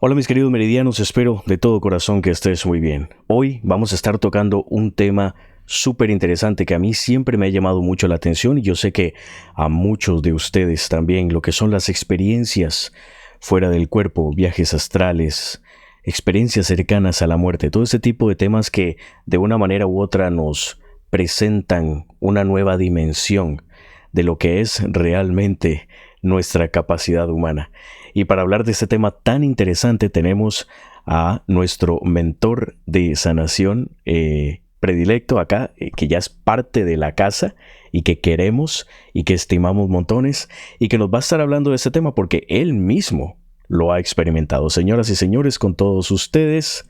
Hola mis queridos meridianos, espero de todo corazón que estés muy bien. Hoy vamos a estar tocando un tema súper interesante que a mí siempre me ha llamado mucho la atención y yo sé que a muchos de ustedes también, lo que son las experiencias fuera del cuerpo, viajes astrales, experiencias cercanas a la muerte, todo ese tipo de temas que de una manera u otra nos presentan una nueva dimensión de lo que es realmente nuestra capacidad humana. Y para hablar de este tema tan interesante tenemos a nuestro mentor de sanación predilecto acá, que ya es parte de la casa y que queremos y que estimamos montones y que nos va a estar hablando de este tema porque él mismo lo ha experimentado. Señoras y señores, con todos ustedes,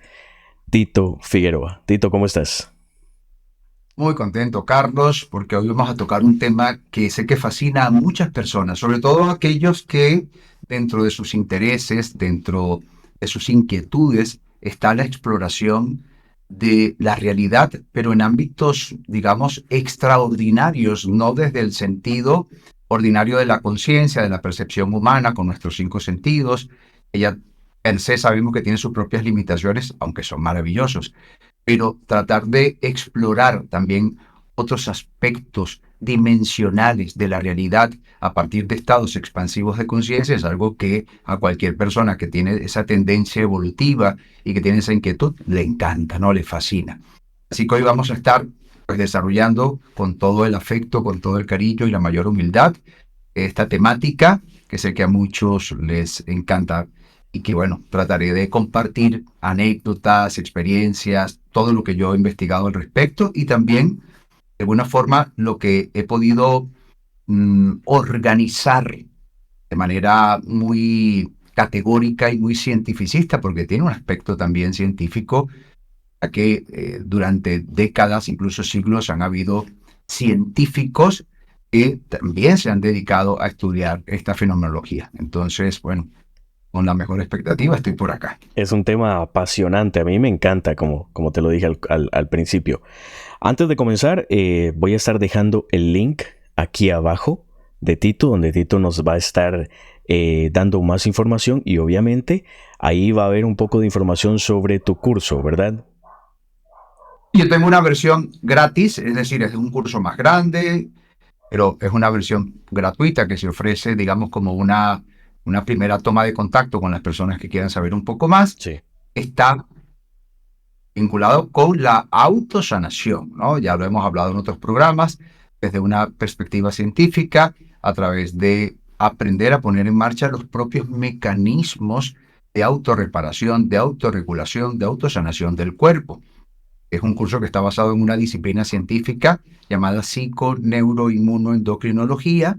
Tito Figueroa. Tito, ¿cómo estás? Muy contento, Carlos, porque hoy vamos a tocar un tema que sé que fascina a muchas personas, sobre todo a aquellos que dentro de sus intereses, dentro de sus inquietudes, está la exploración de la realidad, pero en ámbitos, digamos, extraordinarios, no desde el sentido ordinario de la conciencia, de la percepción humana, con nuestros cinco sentidos. Ella per se sabemos que tiene sus propias limitaciones, aunque son maravillosos, pero tratar de explorar también otros aspectos dimensionales de la realidad a partir de estados expansivos de conciencia es algo que a cualquier persona que tiene esa tendencia evolutiva y que tiene esa inquietud le encanta, ¿no? Le fascina. Así que hoy vamos a estar pues desarrollando con todo el afecto, con todo el cariño y la mayor humildad esta temática que sé que a muchos les encanta y que bueno, trataré de compartir anécdotas, experiencias, todo lo que yo he investigado al respecto y también de alguna forma lo que he podido organizar de manera muy categórica y muy cientificista, porque tiene un aspecto también científico, ya que durante décadas, incluso siglos, han habido científicos que también se han dedicado a estudiar esta fenomenología. Entonces, bueno, con la mejor expectativa estoy por acá. Es un tema apasionante, a mí me encanta, como te lo dije al principio. Antes de comenzar, voy a estar dejando el link aquí abajo de Tito, donde Tito nos va a estar dando más información y obviamente ahí va a haber un poco de información sobre tu curso, ¿verdad? Yo tengo una versión gratis, es decir, es un curso más grande, pero es una versión gratuita que se ofrece, digamos, como una primera toma de contacto con las personas que quieran saber un poco más. Sí. Está vinculado con la autosanación, ¿no? Ya lo hemos hablado en otros programas, desde una perspectiva científica, a través de aprender a poner en marcha los propios mecanismos de autorreparación, de autorregulación, de autosanación del cuerpo. Es un curso que está basado en una disciplina científica llamada psiconeuroinmunoendocrinología,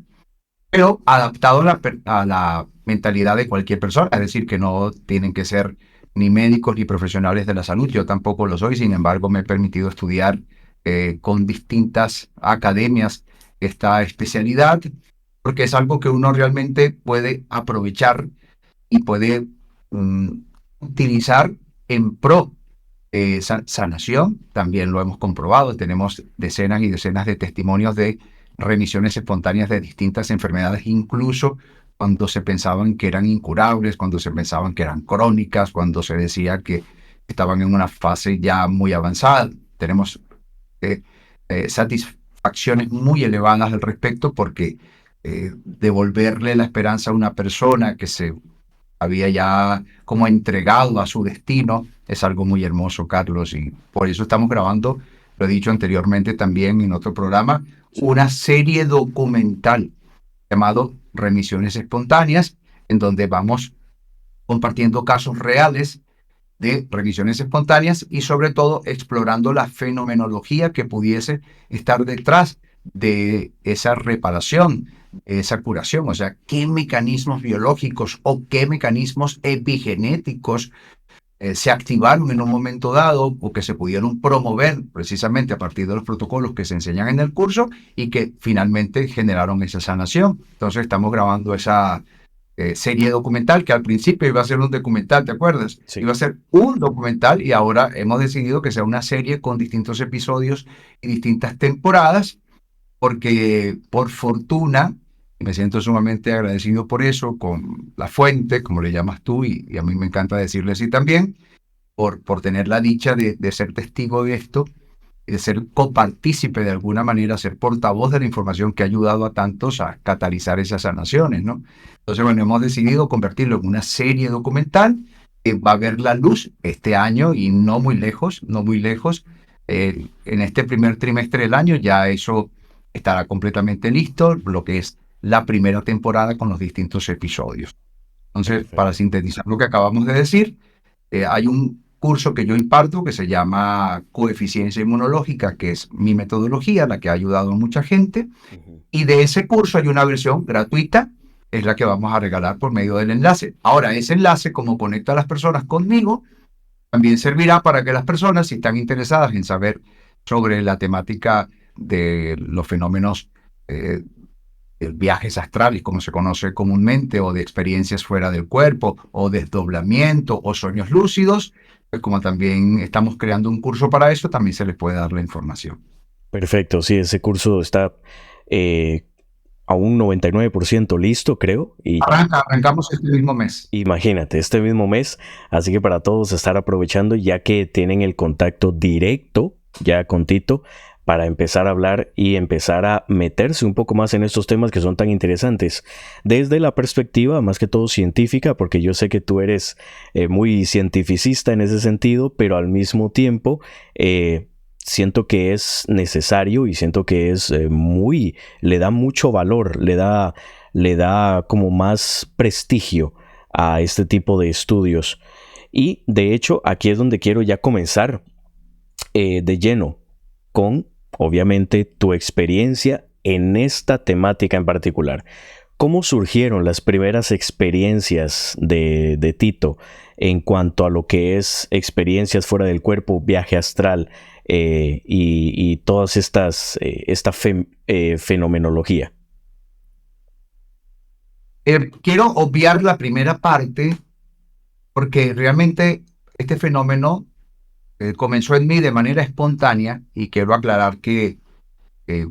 pero adaptado a la mentalidad de cualquier persona, es decir, que no tienen que ser ni médicos ni profesionales de la salud, yo tampoco lo soy, sin embargo me he permitido estudiar con distintas academias esta especialidad, porque es algo que uno realmente puede aprovechar y puede mm, utilizar en pro sanación, también lo hemos comprobado, tenemos decenas y decenas de testimonios de remisiones espontáneas de distintas enfermedades, incluso cuando se pensaban que eran incurables, cuando se pensaban que eran crónicas, cuando se decía que estaban en una fase ya muy avanzada. Tenemos eh, satisfacciones muy elevadas al respecto porque devolverle la esperanza a una persona que se había ya como entregado a su destino, es algo muy hermoso, Carlos, y por eso estamos grabando, lo he dicho anteriormente también en otro programa, una serie documental llamado Remisiones Espontáneas, en donde vamos compartiendo casos reales de remisiones espontáneas y sobre todo explorando la fenomenología que pudiese estar detrás de esa reparación, esa curación, o sea, qué mecanismos biológicos o qué mecanismos epigenéticos se activaron en un momento dado o que se pudieron promover precisamente a partir de los protocolos que se enseñan en el curso y que finalmente generaron esa sanación. Entonces estamos grabando esa serie documental que al principio iba a ser un documental, ¿te acuerdas? Sí. Iba a ser un documental y ahora hemos decidido que sea una serie con distintos episodios y distintas temporadas porque por fortuna Me siento sumamente agradecido por eso, con la fuente, como le llamas tú, y a mí me encanta decirle así también, por tener la dicha de ser testigo de esto y de ser copartícipe de alguna manera, ser portavoz de la información que ha ayudado a tantos a catalizar esas sanaciones, ¿no? Entonces, bueno, hemos decidido convertirlo en una serie documental que va a ver la luz este año y no muy lejos, no muy lejos. En este primer trimestre del año ya eso estará completamente listo, lo que es la primera temporada con los distintos episodios. Entonces, para Perfecto. sintetizar lo que acabamos de decir, hay un curso que yo imparto que se llama Coeficiencia Inmunológica, que es mi metodología, la que ha ayudado a mucha gente. Ujú. Y de ese curso hay una versión gratuita, es la que vamos a regalar por medio del enlace. Ahora, ese enlace, como conecta a las personas conmigo, también servirá para que las personas, si están interesadas en saber sobre la temática de los fenómenos eh, viajes astrales, como se conoce comúnmente, o de experiencias fuera del cuerpo, o desdoblamiento, o sueños lúcidos, pues como también estamos creando un curso para eso, también se les puede dar la información. Perfecto, sí, ese curso está eh, a un 99% listo, creo, y Arrancamos este mismo mes. imagínate, este mismo mes, así que para todos estar aprovechando ya que tienen el contacto directo ya con Tito para empezar a hablar y empezar a meterse un poco más en estos temas que son tan interesantes desde la perspectiva más que todo científica, porque yo sé que tú eres muy cientificista en ese sentido, pero al mismo tiempo siento que es necesario y siento que es le da mucho valor, le da como más prestigio a este tipo de estudios. Y de hecho, aquí es donde quiero ya comenzar de lleno con, obviamente, tu experiencia en esta temática en particular. ¿Cómo surgieron las primeras experiencias de Tito en cuanto a lo que es experiencias fuera del cuerpo, viaje astral y todas esta fenomenología? Quiero obviar la primera parte porque realmente este fenómeno comenzó en mí de manera espontánea y quiero aclarar que eh,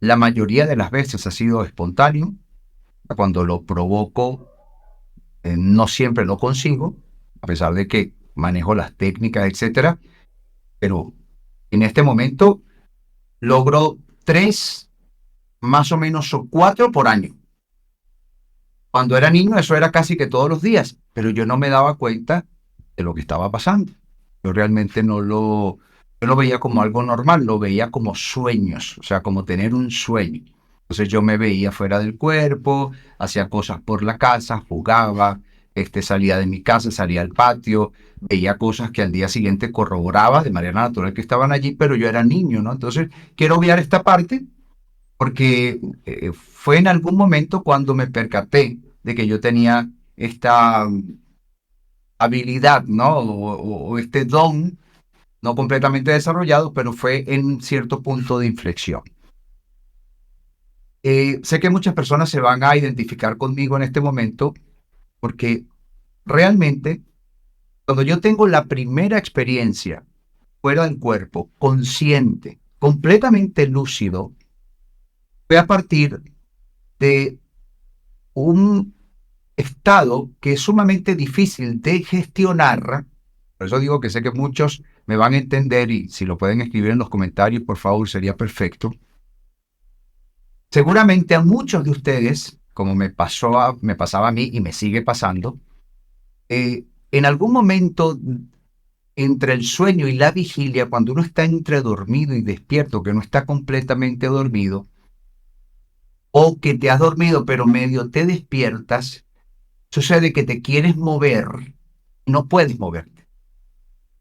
la mayoría de las veces ha sido espontáneo. Cuando lo provoco, no siempre lo consigo, a pesar de que manejo las técnicas, etcétera, pero en este momento logro 3, más o menos, o 4 por año. Cuando era niño eso era casi que todos los días, pero yo no me daba cuenta de lo que estaba pasando. Yo realmente yo lo veía como algo normal, lo veía como sueños, o sea, como tener un sueño. Entonces yo me veía fuera del cuerpo, hacía cosas por la casa, jugaba, salía de mi casa, salía al patio, veía cosas que al día siguiente corroboraba de manera natural que estaban allí, pero yo era niño, ¿no? Entonces quiero obviar esta parte porque fue en algún momento cuando me percaté de que yo tenía esta habilidad, ¿no? O este don no completamente desarrollado, pero fue en cierto punto de inflexión. Sé que muchas personas se van a identificar conmigo en este momento porque realmente cuando yo tengo la primera experiencia fuera del cuerpo, consciente, completamente lúcido, fue a partir de un estado que es sumamente difícil de gestionar. Por eso digo que sé que muchos me van a entender y si lo pueden escribir en los comentarios, por favor, sería perfecto. Seguramente a muchos de ustedes, como me pasaba a mí y me sigue pasando, en algún momento entre el sueño y la vigilia, cuando uno está entre dormido y despierto, que no está completamente dormido, o que te has dormido pero medio te despiertas, sucede que te quieres mover, no puedes moverte.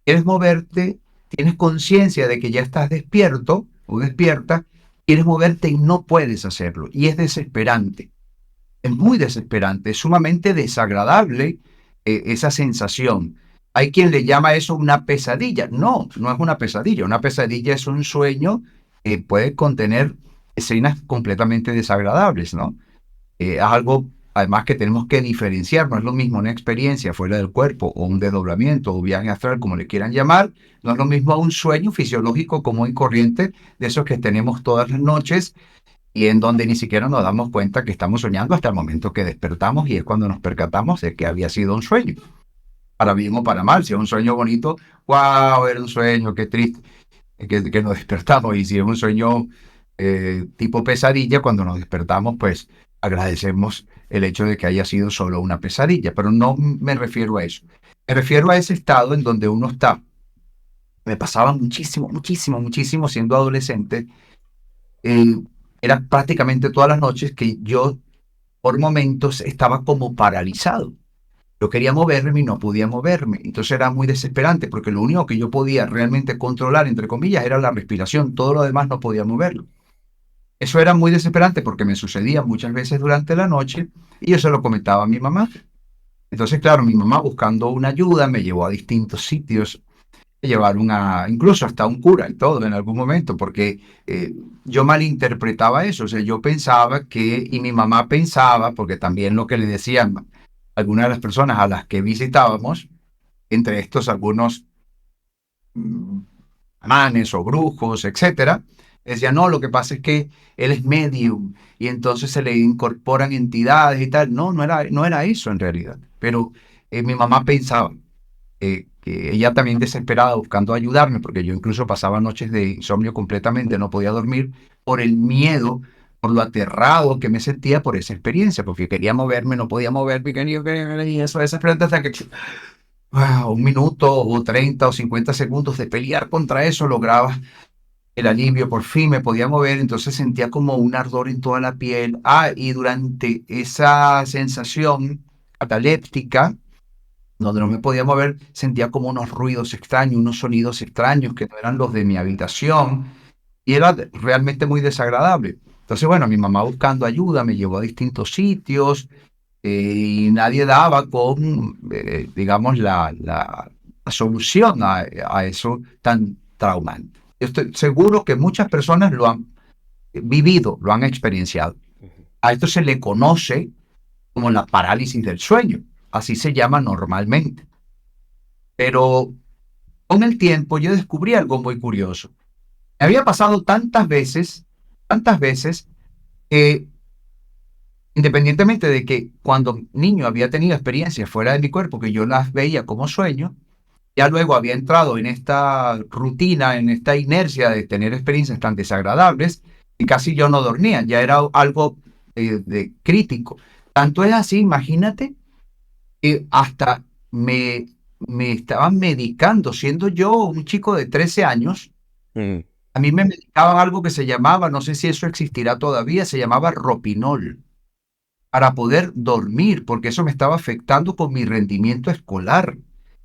Quieres moverte, tienes conciencia de que ya estás despierto o despierta, quieres moverte y no puedes hacerlo. Y es desesperante, es muy desesperante, es sumamente desagradable esa sensación. Hay quien le llama eso una pesadilla. No, no es una pesadilla. Una pesadilla es un sueño que puede contener escenas completamente desagradables, ¿no? Es algo, además, que tenemos que diferenciar. No es lo mismo una experiencia fuera del cuerpo o un desdoblamiento o viaje astral, como le quieran llamar. No es lo mismo un sueño fisiológico común y corriente de esos que tenemos todas las noches y en donde ni siquiera nos damos cuenta que estamos soñando hasta el momento que despertamos y es cuando nos percatamos de que había sido un sueño, para bien o para mal. Si es un sueño bonito, wow, era un sueño, qué triste, que nos despertamos. Y si es un sueño tipo pesadilla, cuando nos despertamos, pues agradecemos el hecho de que haya sido solo una pesadilla, pero no me refiero a eso. Me refiero a ese estado en donde uno está. Me pasaba muchísimo, muchísimo, muchísimo siendo adolescente. eh, Era prácticamente todas las noches que yo por momentos estaba como paralizado. Yo quería moverme y no podía moverme. Entonces era muy desesperante porque lo único que yo podía realmente controlar, entre comillas, era la respiración. Todo lo demás no podía moverlo. Eso era muy desesperante porque me sucedía muchas veces durante la noche y yo se lo comentaba a mi mamá. Entonces, claro, mi mamá buscando una ayuda me llevó a distintos sitios, me llevaron incluso hasta un cura y todo en algún momento, porque yo malinterpretaba eso. O sea, yo pensaba que, y mi mamá pensaba, porque también lo que le decían algunas de las personas a las que visitábamos, entre estos algunos mm, manes o brujos, etcétera, decía, no, lo que pasa es que él es medium y entonces se le incorporan entidades y tal. No, no era eso en realidad. Pero mi mamá pensaba que ella también desesperada buscando ayudarme, porque yo incluso pasaba noches de insomnio completamente, no podía dormir por el miedo, por lo aterrado que me sentía por esa experiencia, porque quería moverme, no podía moverme, y eso, desesperante hasta que un minuto o 30 o 50 segundos de pelear contra eso lograba el alivio, por fin me podía mover, entonces sentía como un ardor en toda la piel. Y durante esa sensación cataléptica, donde no me podía mover, sentía como unos ruidos extraños, unos sonidos extraños que no eran los de mi habitación, y era realmente muy desagradable. Entonces, bueno, mi mamá buscando ayuda me llevó a distintos sitios, y nadie daba con, digamos, la solución a eso tan traumante. Yo estoy seguro que muchas personas lo han vivido, lo han experienciado. A esto se le conoce como la parálisis del sueño, así se llama normalmente. Pero con el tiempo yo descubrí algo muy curioso. Me había pasado tantas veces, que independientemente de que cuando niño había tenido experiencias fuera de mi cuerpo, que yo las veía como sueño, ya luego había entrado en esta rutina, en esta inercia de tener experiencias tan desagradables, y casi yo no dormía, ya era algo de crítico. Tanto es así, imagínate, que hasta me estaban medicando, siendo yo un chico de 13 años. Mm. A mí me medicaban algo que se llamaba, no sé si eso existirá todavía, se llamaba Ropinol, para poder dormir, porque eso me estaba afectando con mi rendimiento escolar.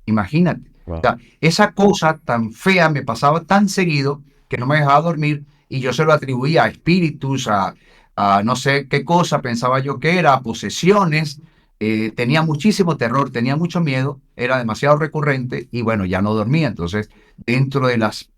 Imagínate. O Wow. sea, esa cosa tan fea me pasaba tan seguido que no me dejaba dormir y yo se lo atribuía a espíritus, a no sé qué cosa pensaba yo que era, a posesiones. Tenía muchísimo terror, tenía mucho miedo, era demasiado recurrente y bueno, ya no dormía. Entonces, dentro de las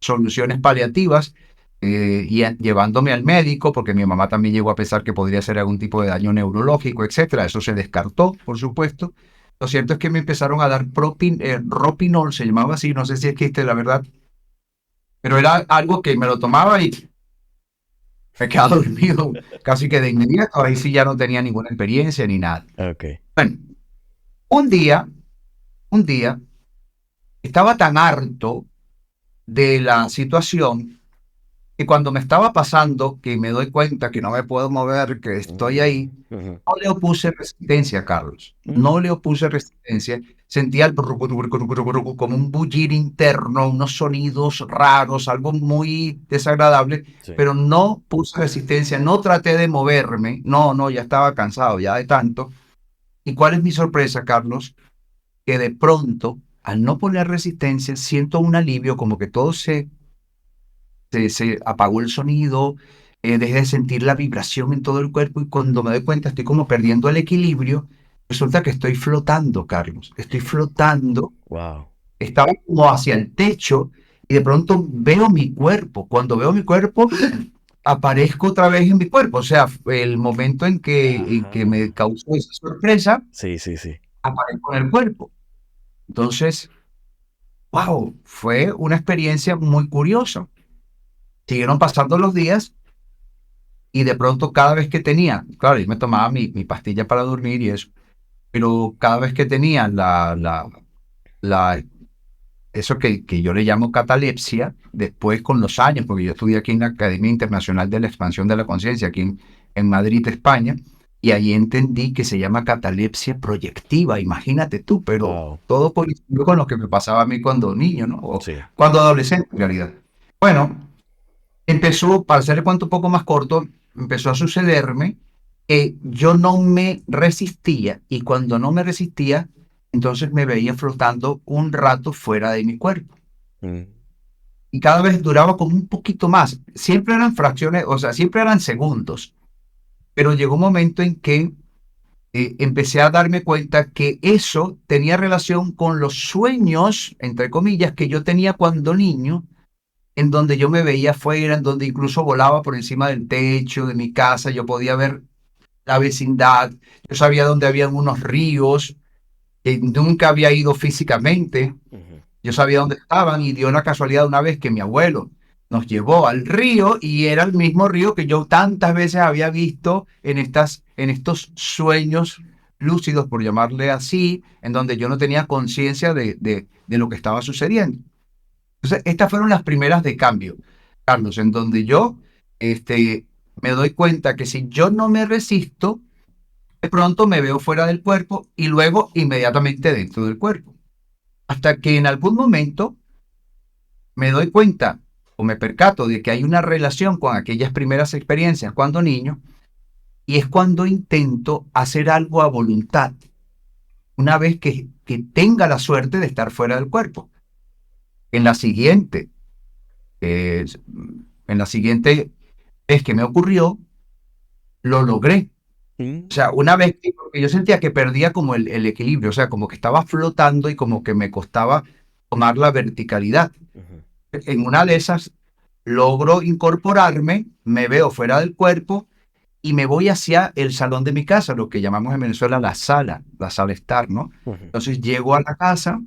soluciones paliativas, llevándome al médico, porque mi mamá también llegó a pensar que podría ser algún tipo de daño neurológico, etcétera. Eso se descartó, por supuesto. Lo cierto es que me empezaron a dar Ropinol, se llamaba así, no sé si existe la verdad, pero era algo que me lo tomaba y me quedaba dormido casi que de inmediato. Ahí sí ya no tenía ninguna experiencia ni nada. Ok. Bueno, un día, un día, estaba tan harto de la situación. Y cuando me estaba pasando, que me doy cuenta que no me puedo mover, que estoy ahí, Ujú. no le opuse resistencia, Carlos. Mm. No le opuse resistencia. Sentía como un bullir interno, unos sonidos raros, algo muy desagradable, Sí. pero no puse resistencia, no traté de moverme. No, no, ya estaba cansado, ya de tanto. ¿Y cuál es mi sorpresa, Carlos? Que de pronto, al no poner resistencia, siento un alivio, como que todo se apagó el sonido, dejé de sentir la vibración en todo el cuerpo y cuando me doy cuenta estoy como perdiendo el equilibrio. Resulta que estoy flotando, Carlos. Estoy flotando, Wow. estaba como hacia el techo y de pronto veo mi cuerpo. Cuando veo mi cuerpo, aparezco otra vez en mi cuerpo. O sea, el momento en que Ajá. me causó esa sorpresa, Sí, sí, sí. aparezco en el cuerpo. Entonces, wow, fue una experiencia muy curiosa. Siguieron pasando los días y de pronto cada vez que tenía, claro, yo me tomaba mi pastilla para dormir y eso, pero cada vez que tenía la eso que yo le llamo catalepsia, después con los años, porque yo estudié aquí en la Academia Internacional de la Expansión de la Conciencia, aquí en Madrid, España, y ahí entendí que se llama catalepsia proyectiva, imagínate tú, pero Wow. todo coincidió con lo que me pasaba a mí cuando niño, ¿no? O Sí. cuando adolescente, en realidad. Bueno, empezó, para hacer el cuento un poco más corto, empezó a sucederme que yo no me resistía y cuando no me resistía, entonces me veía flotando un rato fuera de mi cuerpo. Mm. Y cada vez duraba como un poquito más. Siempre eran fracciones, o sea, siempre eran segundos. Pero llegó un momento en que empecé a darme cuenta que eso tenía relación con los sueños, entre comillas, que yo tenía cuando niño, en donde yo me veía afuera, en donde incluso volaba por encima del techo de mi casa, yo podía ver la vecindad, yo sabía dónde habían unos ríos que nunca había ido físicamente, Ujú. yo sabía dónde estaban y dio la casualidad una vez que mi abuelo nos llevó al río y era el mismo río que yo tantas veces había visto en estos sueños lúcidos, por llamarle así, en donde yo no tenía conciencia de lo que estaba sucediendo. Entonces, estas fueron las primeras de cambio, Carlos, en donde yo este, me doy cuenta que si yo no me resisto, de pronto me veo fuera del cuerpo y luego inmediatamente dentro del cuerpo. Hasta que en algún momento me doy cuenta o me percato de que hay una relación con aquellas primeras experiencias cuando niño y es cuando intento hacer algo a voluntad, una vez que tenga la suerte de estar fuera del cuerpo. En la siguiente, eh, en la siguiente vez que me ocurrió, lo logré. Mm. O sea, una vez que yo sentía que perdía como el equilibrio, o sea, como que estaba flotando y como que me costaba tomar la verticalidad. Ujú. En una de esas logro incorporarme, me veo fuera del cuerpo y me voy hacia el salón de mi casa, lo que llamamos en Venezuela la sala estar, ¿no? Ujú. Entonces llego a la casa,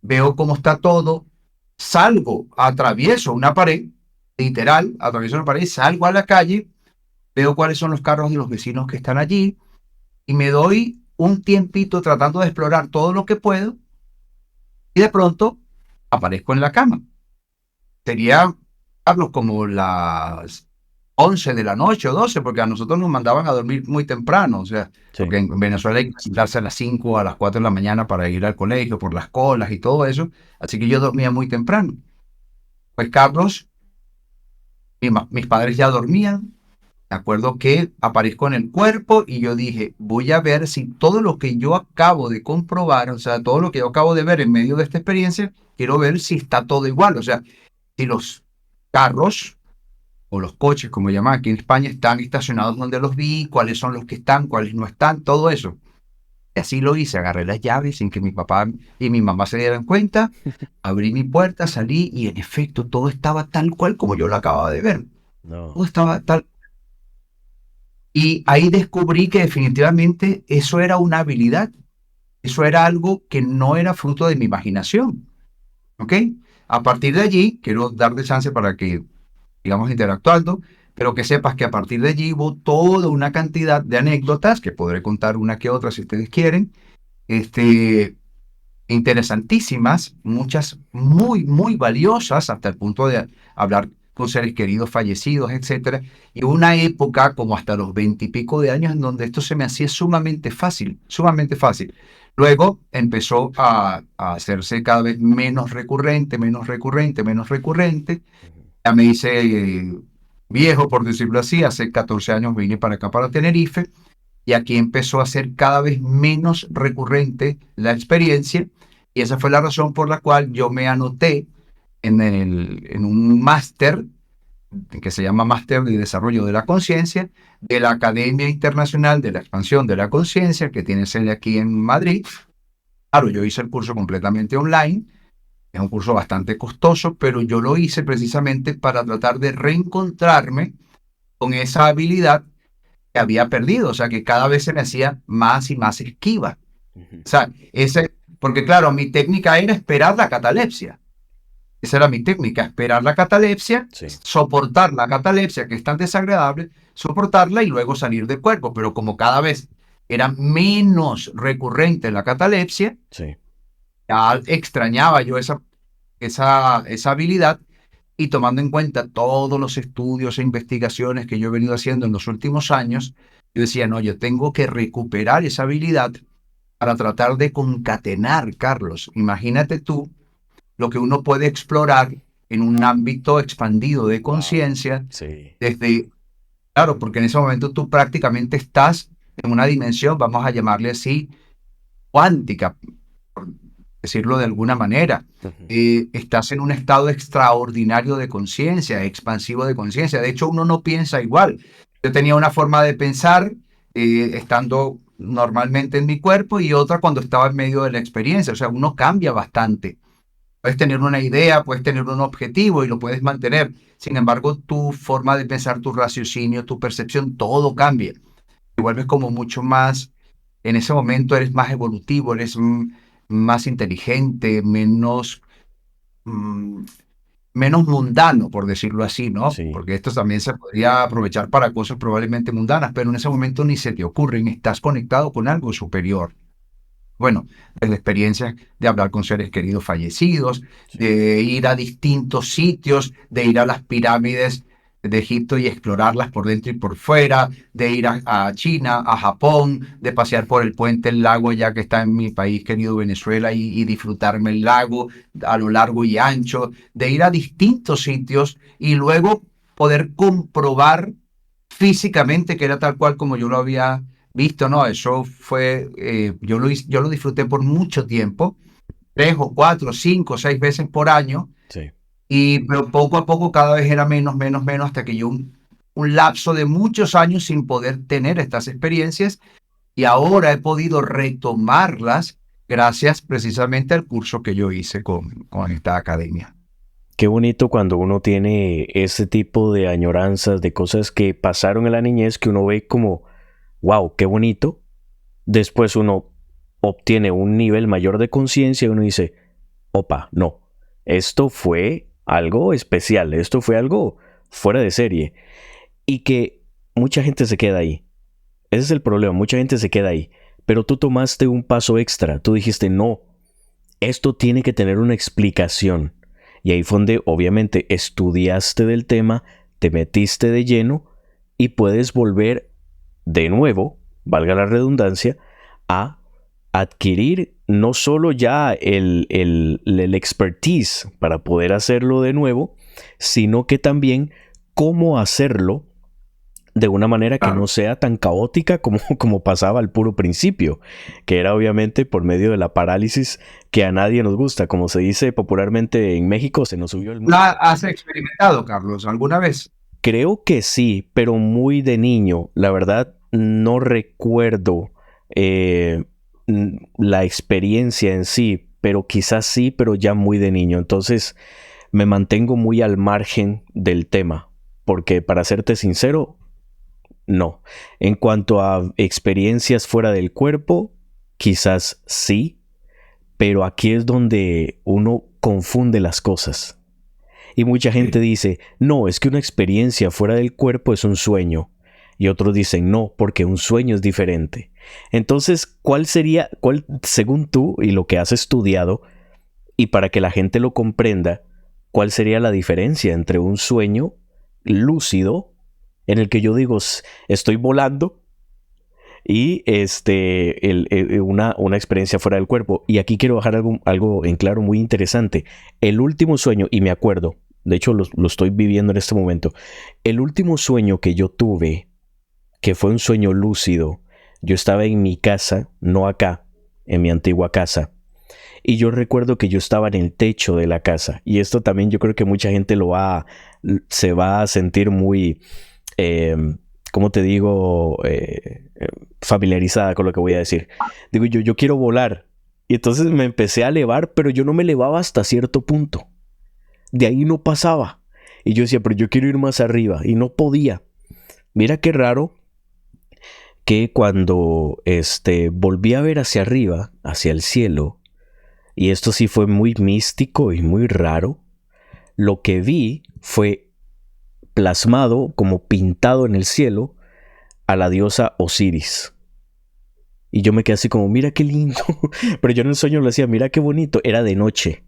veo cómo está todo, salgo, atravieso una pared, literal, atravieso una pared, salgo a la calle, veo cuáles son los carros de los vecinos que están allí y me doy un tiempito tratando de explorar todo lo que puedo y de pronto aparezco en la cama. Sería, Carlos, como las 11 de la noche o 12 porque a nosotros nos mandaban a dormir muy temprano, o sea, Sí. porque en Venezuela hay que sentarse a las 5 a las 4 de la mañana para ir al colegio por las colas y todo eso, así que yo dormía muy temprano. Pues Carlos, mis padres ya dormían, me acuerdo que aparezco en el cuerpo y yo dije, voy a ver si todo lo que yo acabo de comprobar, o sea, todo lo que yo acabo de ver en medio de esta experiencia, quiero ver si está todo igual, o sea, si los carros o los coches, como llaman aquí en España, están estacionados donde los vi, cuáles son los que están, cuáles no están, todo eso. Y así lo hice, agarré las llaves sin que mi papá y mi mamá se dieran cuenta, abrí mi puerta, salí y en efecto todo estaba tal cual como yo lo acababa de ver. Todo No. estaba tal. Y ahí descubrí que definitivamente eso era una habilidad, eso era algo que no era fruto de mi imaginación. ¿Ok? A partir de allí, quiero darte chance para que digamos, interactuando, pero que sepas que a partir de allí hubo toda una cantidad de anécdotas, que podré contar una que otra si ustedes quieren, este, interesantísimas, muchas muy, muy valiosas, hasta el punto de hablar con seres queridos fallecidos, etcétera, y una época como hasta los 20 y pico de años en donde esto se me hacía sumamente fácil, sumamente fácil. Luego empezó a hacerse cada vez menos recurrente, menos recurrente, menos recurrente, Ujú. ya me hice viejo, por decirlo así. Hace 14 años vine para acá, para Tenerife, y aquí empezó a ser cada vez menos recurrente la experiencia. Y esa fue la razón por la cual yo me anoté en un máster que se llama Máster de Desarrollo de la Conciencia de la Academia Internacional de la Expansión de la Conciencia, que tiene sede aquí en Madrid. Claro, yo hice el curso completamente online, es un curso bastante costoso, pero yo lo hice precisamente para tratar de reencontrarme con esa habilidad que había perdido, o sea, que cada vez se me hacía más y más esquiva. Ujú. O sea, porque claro, mi técnica era esperar la catalepsia. Esa era mi técnica, esperar la catalepsia, Sí. soportar la catalepsia, que es tan desagradable, soportarla y luego salir del cuerpo. Pero como cada vez era menos recurrente la catalepsia, Sí. ya extrañaba yo esa habilidad, y tomando en cuenta todos los estudios e investigaciones que yo he venido haciendo en los últimos años, yo decía, no, yo tengo que recuperar esa habilidad para tratar de concatenar, Carlos. Imagínate tú lo que uno puede explorar en un ámbito expandido de Wow. conciencia Sí. desde, claro, porque en ese momento tú prácticamente estás en una dimensión, vamos a llamarle así, cuántica, por decirlo de alguna manera. Ujú. Estás en un estado extraordinario de conciencia, expansivo de conciencia. De hecho, uno no piensa igual. Yo tenía una forma de pensar estando normalmente en mi cuerpo y otra cuando estaba en medio de la experiencia. O sea, uno cambia bastante. Puedes tener una idea, puedes tener un objetivo y lo puedes mantener. Sin embargo, tu forma de pensar, tu raciocinio, tu percepción, todo cambia. Te vuelves como mucho más, en ese momento eres más evolutivo, eres más inteligente, mm, menos mundano, por decirlo así, ¿no? Sí. Porque esto también se podría aprovechar para cosas probablemente mundanas, pero en ese momento ni se te ocurren, estás conectado con algo superior. Bueno, desde experiencias de hablar con seres queridos fallecidos, Sí. de ir a distintos sitios, de ir a las pirámides de Egipto y explorarlas por dentro y por fuera, de ir a China, a Japón, de pasear por el puente, el lago, ya que está en mi país querido Venezuela, y disfrutarme el lago a lo largo y ancho, de ir a distintos sitios y luego poder comprobar físicamente que era tal cual como yo lo había visto, ¿no? Eso fue, yo lo disfruté por mucho tiempo, 3 o 4, 5, 6 veces por año, Sí. y pero poco a poco cada vez era menos, menos, menos, hasta que yo un lapso de muchos años sin poder tener estas experiencias, y ahora he podido retomarlas gracias precisamente al curso que yo hice con esta academia. Qué bonito cuando uno tiene ese tipo de añoranzas de cosas que pasaron en la niñez que uno ve como, wow, qué bonito. Después uno obtiene un nivel mayor de conciencia y uno dice, opa, no, esto fue algo especial, esto fue algo fuera de serie. Y que mucha gente se queda ahí. Ese es el problema, mucha gente se queda ahí. Pero tú tomaste un paso extra, tú dijiste, no, esto tiene que tener una explicación. Y ahí fue donde obviamente estudiaste del tema, te metiste de lleno y puedes volver de nuevo, valga la redundancia, a adquirir no solo ya el expertise para poder hacerlo de nuevo, sino que también cómo hacerlo de una manera que no Claro. sea tan caótica como pasaba al puro principio, que era obviamente por medio de la parálisis que a nadie nos gusta. Como se dice popularmente en México, se nos subió el muerto. ¿La has experimentado, Carlos, alguna vez? Creo que sí, pero muy de niño. La verdad, no recuerdo eh, la experiencia en sí, pero quizás sí, pero ya muy de niño. Entonces me mantengo muy al margen del tema, porque para serte sincero, no. En cuanto a experiencias fuera del cuerpo, quizás sí, pero aquí es donde uno confunde las cosas. Y mucha gente Sí. dice, no, es que una experiencia fuera del cuerpo es un sueño. Y otros dicen, no, porque un sueño es diferente. Entonces, ¿cuál sería, según tú y lo que has estudiado, y para que la gente lo comprenda, cuál sería la diferencia entre un sueño lúcido, en el que yo digo, estoy volando, y una experiencia fuera del cuerpo? Y aquí quiero dejar algo en claro muy interesante. El último sueño, y me acuerdo, de hecho lo estoy viviendo en este momento, el último sueño que yo tuve, que fue un sueño lúcido, yo estaba en mi casa, no acá, en mi antigua casa, y yo recuerdo que yo estaba en el techo de la casa, y esto también yo creo que mucha gente se va a sentir muy, eh, ¿cómo te digo? Familiarizada con lo que voy a decir. Digo, yo quiero volar. Y entonces me empecé a elevar, pero yo no me elevaba hasta cierto punto. De ahí no pasaba. Y yo decía, pero yo quiero ir más arriba. Y no podía. Mira qué raro que cuando volví a ver hacia arriba, hacia el cielo, y esto sí fue muy místico y muy raro, lo que vi fue plasmado, como pintado en el cielo, a la diosa Osiris. Y yo me quedé así como, mira qué lindo. Pero yo en el sueño lo decía, mira qué bonito. Era de noche.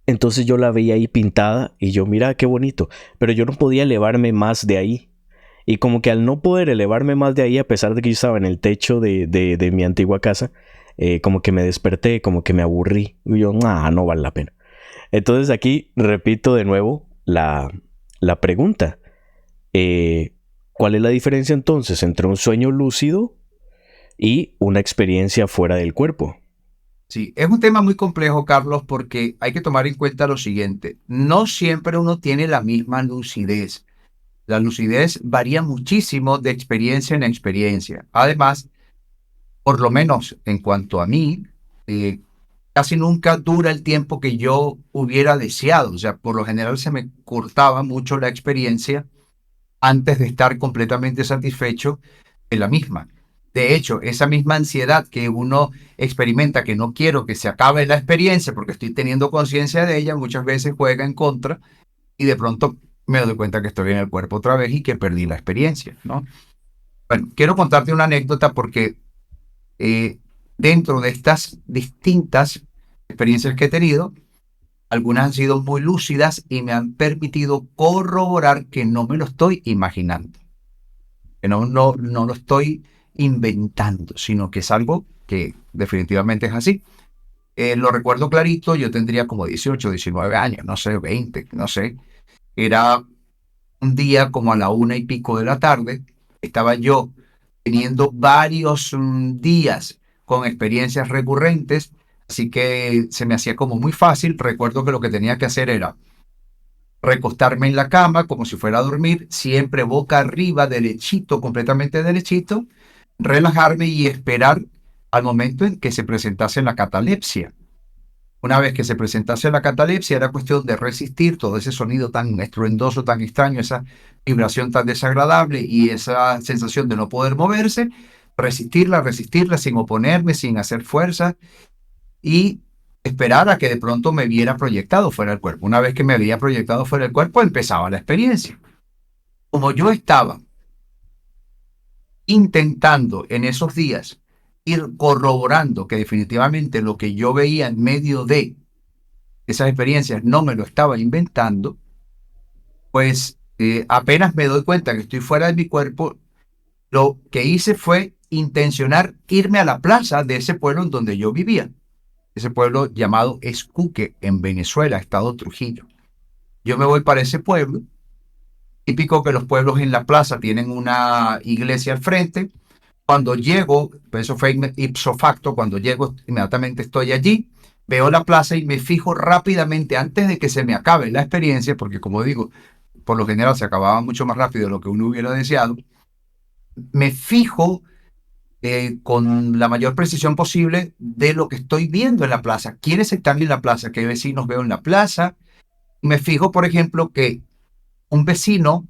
Entonces yo la veía ahí pintada y yo, mira qué bonito. Pero yo no podía elevarme más de ahí. Y como que al no poder elevarme más de ahí, a pesar de que yo estaba en el techo de mi antigua casa, como que me desperté, como que me aburrí. Y yo, nah, no vale la pena. Entonces aquí repito de nuevo la pregunta. ¿Cuál es la diferencia entonces entre un sueño lúcido y una experiencia fuera del cuerpo? Sí, es un tema muy complejo, Carlos, porque hay que tomar en cuenta lo siguiente. No siempre uno tiene la misma lucidez. La lucidez varía muchísimo de experiencia en experiencia. Además, por lo menos en cuanto a mí, casi nunca dura el tiempo que yo hubiera deseado. O sea, por lo general se me cortaba mucho la experiencia antes de estar completamente satisfecho de la misma. De hecho, esa misma ansiedad que uno experimenta, que no quiero que se acabe la experiencia porque estoy teniendo conciencia de ella, muchas veces juega en contra y de pronto me doy cuenta que estoy en el cuerpo otra vez y que perdí la experiencia, ¿no? Bueno, quiero contarte una anécdota porque eh, dentro de estas distintas experiencias que he tenido, algunas han sido muy lúcidas y me han permitido corroborar que no me lo estoy imaginando, que no lo estoy inventando, sino que es algo que definitivamente es así. Lo recuerdo clarito, yo tendría como 18, 19 años, no sé, 20, no sé. Era un día como a la 1:00 de la tarde, estaba yo teniendo varios días con experiencias recurrentes, así que se me hacía como muy fácil. Recuerdo que lo que tenía que hacer era recostarme en la cama como si fuera a dormir, siempre boca arriba, derechito, completamente derechito, relajarme y esperar al momento en que se presentase la catalepsia. Una vez que se presentase la catalepsia, era cuestión de resistir todo ese sonido tan estruendoso, tan extraño, esa vibración tan desagradable y esa sensación de no poder moverse, resistirla, resistirla sin oponerme, sin hacer fuerza y esperar a que de pronto me viera proyectado fuera del cuerpo. Una vez que me había proyectado fuera del cuerpo, empezaba la experiencia. Como yo estaba intentando en esos días ir corroborando que definitivamente lo que yo veía en medio de esas experiencias no me lo estaba inventando, pues apenas me doy cuenta que estoy fuera de mi cuerpo, lo que hice fue intencionar irme a la plaza de ese pueblo en donde yo vivía, ese pueblo llamado Escuque, en Venezuela, estado Trujillo. Yo me voy para ese pueblo, típico que los pueblos en la plaza tienen una iglesia al frente. Cuando llego, pues eso fue ipso facto, cuando llego inmediatamente estoy allí, veo la plaza y me fijo rápidamente antes de que se me acabe la experiencia, porque como digo, por lo general se acababa mucho más rápido de lo que uno hubiera deseado, me fijo con la mayor precisión posible de lo que estoy viendo en la plaza, quiénes están en la plaza, qué vecinos veo en la plaza. Me fijo, por ejemplo, que un vecino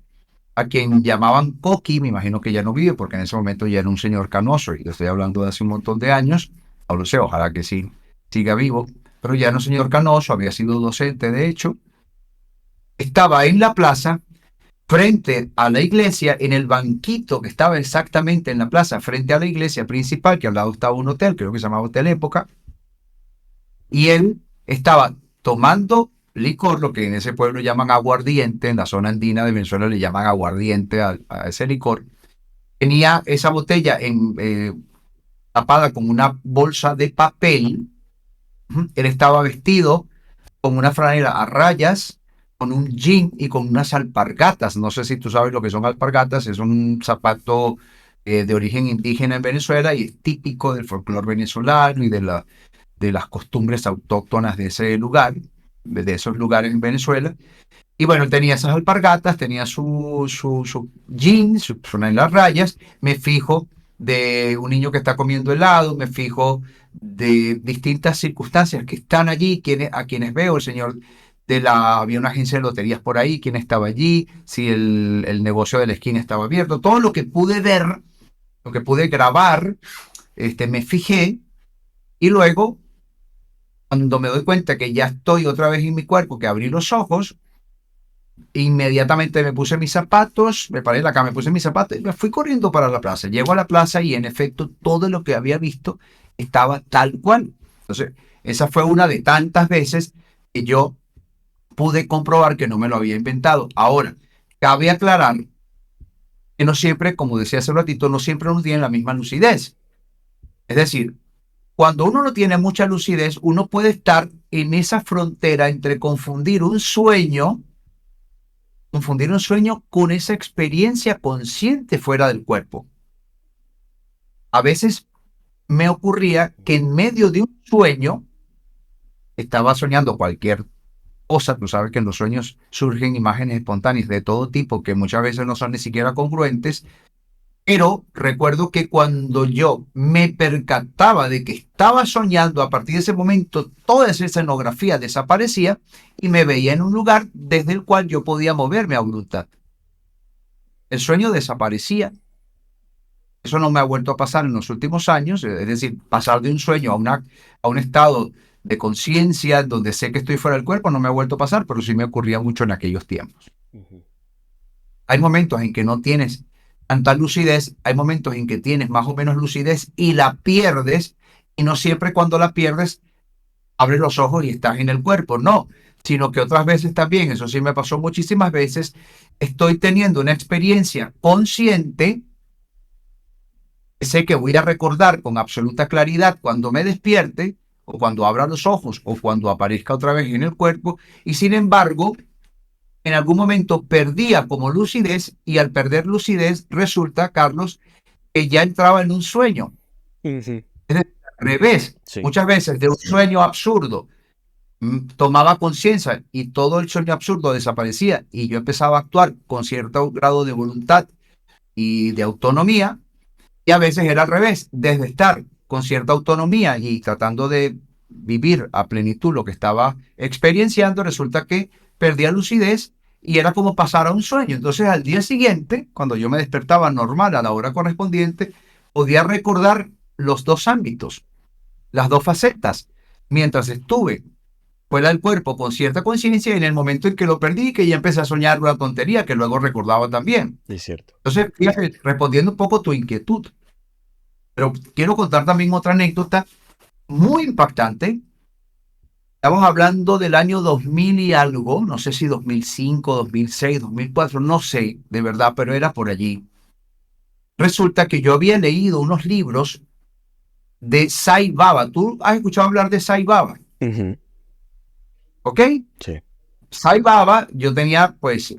a quien llamaban Coqui, me imagino que ya no vive porque en ese momento ya era un señor canoso y yo estoy hablando de hace un montón de años, no lo sé, ojalá que sí siga vivo, pero ya era un señor canoso, había sido docente de hecho, estaba en la plaza frente a la iglesia, en el banquito que estaba exactamente en la plaza, frente a la iglesia principal, que al lado estaba un hotel, creo que se llamaba Hotel Época, y él estaba tomando licor, lo que en ese pueblo llaman aguardiente, en la zona andina de Venezuela le llaman aguardiente a ese licor. Tenía esa botella tapada con una bolsa de papel. Él estaba vestido con una franela a rayas, con un jean y con unas alpargatas. No sé si tú sabes lo que son alpargatas, es un zapato de origen indígena en Venezuela y es típico del folclore venezolano y de las costumbres autóctonas de ese lugar, de esos lugares en Venezuela. Y bueno, él tenía esas alpargatas, tenía su jeans, su franela a rayas. Me fijo de un niño que está comiendo helado, me fijo de distintas circunstancias que están allí, a quienes veo, el señor había una agencia de loterías por ahí, quién estaba allí, si el negocio de la esquina estaba abierto, todo lo que pude ver, lo que pude grabar, me fijé y luego, cuando me doy cuenta que ya estoy otra vez en mi cuerpo, que abrí los ojos, Inmediatamente me puse mis zapatos, me paré en la cama, me puse mis zapatos y me fui corriendo para la plaza. Llego a la plaza y en efecto todo lo que había visto estaba tal cual. Entonces, esa fue una de tantas veces que yo pude comprobar que no me lo había inventado. Ahora, cabe aclarar que no siempre, como decía hace un ratito, no siempre uno tiene la misma lucidez. Es decir, cuando uno no tiene mucha lucidez, uno puede estar en esa frontera entre confundir un sueño con esa experiencia consciente fuera del cuerpo. A veces me ocurría que en medio de un sueño estaba soñando cualquier cosa. Tú sabes que en los sueños surgen imágenes espontáneas de todo tipo que muchas veces no son ni siquiera congruentes, pero recuerdo que cuando yo me percataba de que estaba soñando, a partir de ese momento toda esa escenografía desaparecía y me veía en un lugar desde el cual yo podía moverme a voluntad. El sueño desaparecía. Eso no me ha vuelto a pasar en los últimos años, es decir, pasar de un sueño a un estado de conciencia donde sé que estoy fuera del cuerpo, no me ha vuelto a pasar, pero sí me ocurría mucho en aquellos tiempos. Hay momentos en que no tienes tanta lucidez, hay momentos en que tienes más o menos lucidez y la pierdes, y no siempre cuando la pierdes abres los ojos y estás en el cuerpo, no, sino que otras veces también, eso sí me pasó muchísimas veces, estoy teniendo una experiencia consciente. Sé que voy a recordar con absoluta claridad cuando me despierte, o cuando abra los ojos, o cuando aparezca otra vez en el cuerpo, y sin embargo, en algún momento perdía como lucidez, y al perder lucidez resulta, Carlos, que ya entraba en un sueño. Ujú. Es decir, al revés, Sí, muchas veces de un sueño absurdo tomaba conciencia y todo el sueño absurdo desaparecía y yo empezaba a actuar con cierto grado de voluntad y de autonomía. Y a veces era al revés, desde estar con cierta autonomía y tratando de vivir a plenitud lo que estaba experienciando, resulta que perdía lucidez y era como pasar a un sueño. Entonces al día siguiente, cuando yo me despertaba normal a la hora correspondiente, podía recordar los dos ámbitos, las dos facetas, mientras estuve fuera del cuerpo con cierta conciencia y en el momento en que lo perdí, que ya empecé a soñar una tontería que luego recordaba también. es cierto. Entonces, fíjate, respondiendo un poco tu inquietud, pero quiero contar también otra anécdota muy impactante. Estamos hablando del año 2000 y algo, no sé si 2005, 2006, 2004, no sé de verdad, pero era por allí. Resulta que yo había leído unos libros de Sai Baba. ¿Tú has escuchado hablar de Sai Baba? Ujú. ¿Ok? Sí. Sai Baba, yo tenía pues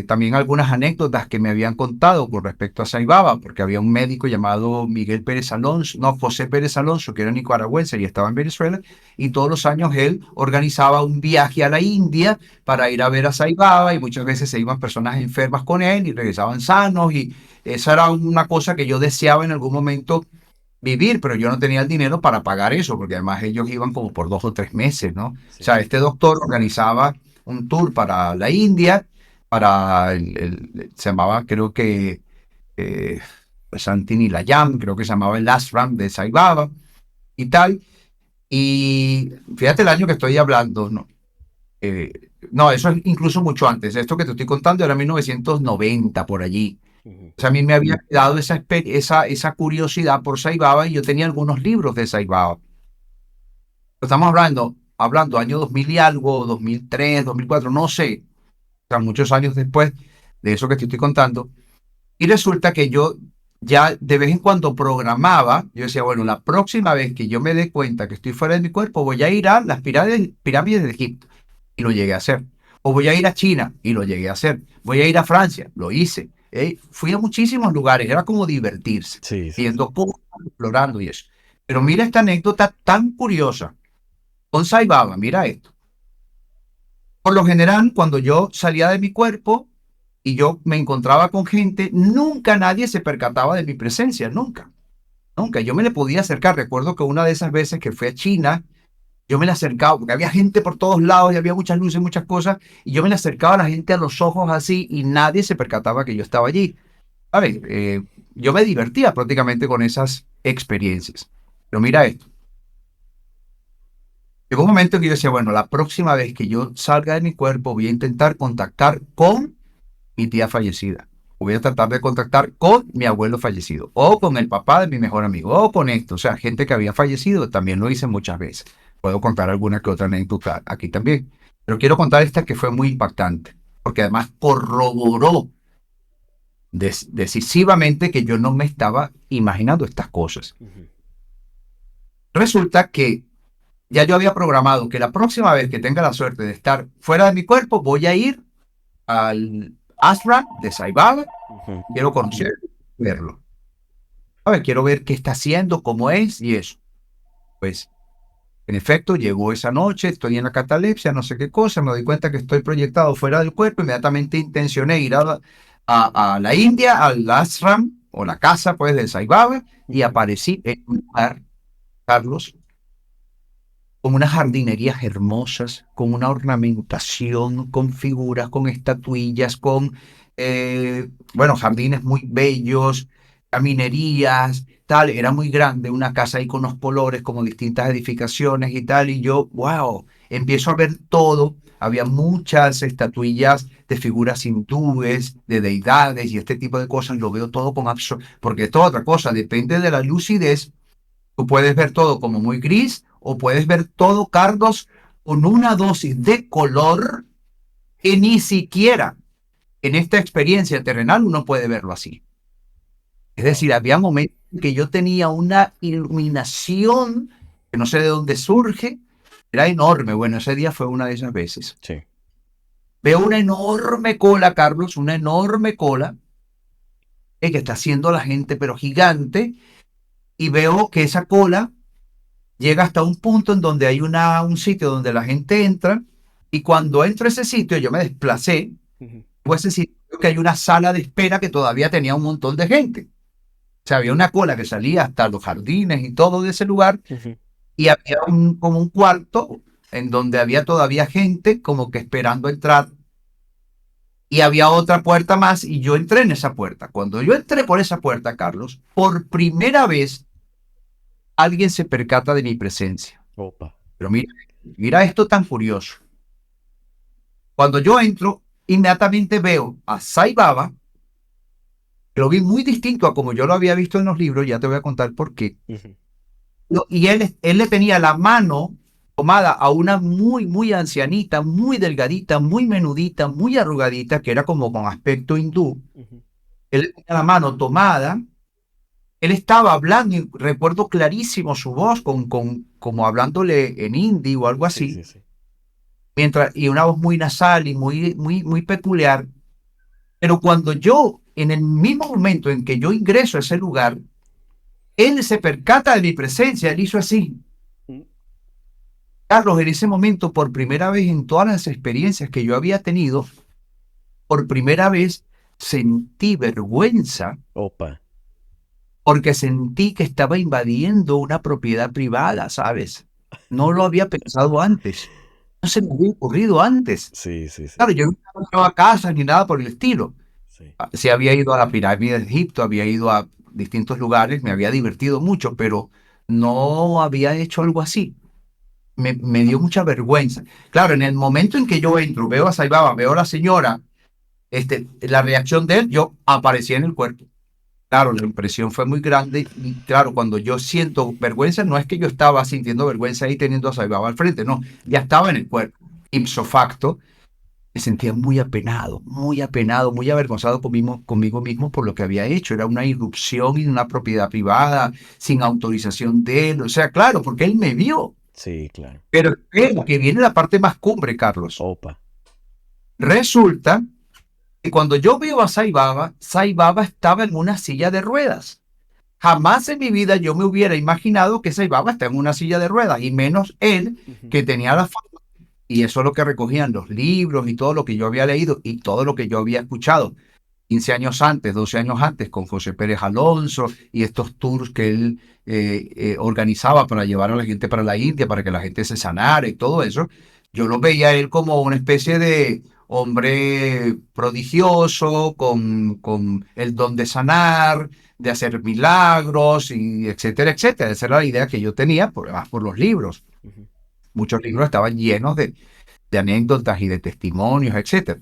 también algunas anécdotas que me habían contado con respecto a Sai Baba, porque había un médico llamado Miguel Pérez Alonso, no, José Pérez Alonso, que era nicaragüense y estaba en Venezuela, y todos los años él organizaba un viaje a la India para ir a ver a Sai Baba, y muchas veces se iban personas enfermas con él y regresaban sanos, y esa era una cosa que yo deseaba en algún momento vivir, pero yo no tenía el dinero para pagar eso, porque además ellos iban como por 2 o 3 meses, ¿no? O Sí. sea, este doctor organizaba un tour para la India, se llamaba, creo que, eh, Santini Layam, creo que se llamaba el ashram de Sai Baba y tal. Y fíjate el año que estoy hablando, ¿no? No, eso es incluso mucho antes. Esto que te estoy contando era 1990, por allí. Ujú. O sea, a mí me había quedado esa curiosidad por Saibaba y yo tenía algunos libros de Saibaba. Estamos hablando año 2000 y algo, 2003, 2004, no sé, o sea, muchos años después de eso que te estoy contando. Y resulta que yo ya de vez en cuando programaba, yo decía, bueno, la próxima vez que yo me dé cuenta que estoy fuera de mi cuerpo, voy a ir a las pirámides de Egipto. Y lo llegué a hacer. O voy a ir a China y lo llegué a hacer. Voy a ir a Francia, lo hice. Fui a muchísimos lugares, era como divertirse, Sí, sí, sí. viendo cómo, explorando y eso. Pero mira esta anécdota tan curiosa con Saibaba, mira esto. Por lo general, cuando yo salía de mi cuerpo y yo me encontraba con gente, nunca nadie se percataba de mi presencia, nunca, nunca. Yo me le podía acercar. Recuerdo que una de esas veces que fui a China, yo me le acercaba, porque había gente por todos lados y había muchas luces, muchas cosas, y yo me le acercaba a la gente a los ojos así y nadie se percataba que yo estaba allí. A ver, yo me divertía prácticamente con esas experiencias. Pero mira esto, Llegó un momento que yo decía, bueno, la próxima vez que yo salga de mi cuerpo voy a intentar contactar con mi tía fallecida. Voy a tratar de contactar con mi abuelo fallecido, o con el papá de mi mejor amigo, o con esto, o sea, gente que había fallecido, también lo hice muchas veces. Puedo contar alguna que otra anécdota aquí también, pero quiero contar esta que fue muy impactante, porque además corroboró decisivamente que yo no me estaba imaginando estas cosas. Resulta que ya yo había programado que la próxima vez que tenga la suerte de estar fuera de mi cuerpo, voy a ir al ashram de Sai Baba. Quiero conocer, verlo. A ver, quiero ver qué está haciendo, cómo es y eso. Pues, en efecto, llegó esa noche, estoy en la catalepsia, no sé qué cosa, me doy cuenta que estoy proyectado fuera del cuerpo, inmediatamente intencioné ir a la India, al ashram, o la casa, pues, de Sai Baba, y aparecí en un lugar, Carlos, con unas jardinerías hermosas, con una ornamentación, con figuras, con estatuillas, con, bueno, jardines muy bellos, caminerías, tal. Era muy grande, una casa ahí con unos colores, como distintas edificaciones y tal. Y yo, wow, empiezo a ver todo. Había muchas estatuillas de figuras hindúes, de deidades y este tipo de cosas. Lo veo todo con porque toda otra cosa, depende de la lucidez. Tú puedes ver todo como muy gris o puedes ver todo, Carlos, con una dosis de color que ni siquiera en esta experiencia terrenal uno puede verlo así. Es decir, había momentos en que yo tenía una iluminación que no sé de dónde surge, era enorme. Bueno, ese día fue una de esas veces. Sí. Veo una enorme cola, Carlos, una enorme cola que está haciendo la gente, pero gigante, y veo que esa cola llega hasta un punto en donde hay un sitio donde la gente entra, y cuando entro a ese sitio, yo me desplacé, pues ese sitio que hay una sala de espera que todavía tenía un montón de gente. O sea, había una cola que salía hasta los jardines y todo de ese lugar, y había como un cuarto en donde había todavía gente como que esperando entrar, y había otra puerta más, y yo entré en esa puerta. Cuando yo entré por esa puerta, Carlos, por primera vez alguien se percata de mi presencia. Opa. Pero mira esto tan curioso. Cuando yo entro, inmediatamente veo a Sai Baba, que lo vi muy distinto a como yo lo había visto en los libros, ya te voy a contar por qué. Y él le tenía la mano tomada a una muy, muy ancianita, muy delgadita, muy menudita, muy arrugadita, que era como con aspecto hindú. Él le tenía la mano tomada, él estaba hablando, y recuerdo clarísimo su voz, como hablándole en hindi o algo así. Sí. Y una voz muy nasal y muy, muy, muy peculiar. Pero cuando yo, en el mismo momento en que yo ingreso a ese lugar, él se percata de mi presencia, él hizo así. Carlos, en ese momento, por primera vez en todas las experiencias que yo había tenido, por primera vez sentí vergüenza Opa. porque sentí que estaba invadiendo una propiedad privada, ¿sabes? No lo había pensado antes. No se me había ocurrido antes. Sí. Claro, yo no estaba a casas ni nada por el estilo. Sí. Sí había ido a la pirámide de Egipto, había ido a distintos lugares, me había divertido mucho, pero no había hecho algo así. Me dio mucha vergüenza. Claro, en el momento en que yo entro, veo a Saibaba, veo a la señora, la reacción de él, yo aparecí en el cuerpo. Claro, la impresión fue muy grande y claro, cuando yo siento vergüenza, no es que yo estaba sintiendo vergüenza ahí teniendo a Saibaba al frente, no, ya estaba en el cuerpo. Ipso facto, me sentía muy apenado, muy avergonzado conmigo mismo por lo que había hecho. Era una irrupción en una propiedad privada, sin autorización de él. O sea, claro, porque él me vio. Sí, claro. Pero que viene la parte más cumbre, Carlos. Opa. Resulta que cuando yo veo a Sai Baba estaba en una silla de ruedas. Jamás en mi vida yo me hubiera imaginado que Sai Baba está en una silla de ruedas, y menos él, que tenía la fama. Y eso es lo que recogían los libros y todo lo que yo había leído y todo lo que yo había escuchado 15 años antes, 12 años antes, con José Pérez Alonso y estos tours que él organizaba para llevar a la gente para la India, para que la gente se sanara y todo eso. Yo lo veía a él como una especie de hombre prodigioso, con el don de sanar, de hacer milagros, y etcétera, etcétera. Esa era la idea que yo tenía, además por los libros. Muchos libros estaban llenos de anécdotas y de testimonios, etcétera.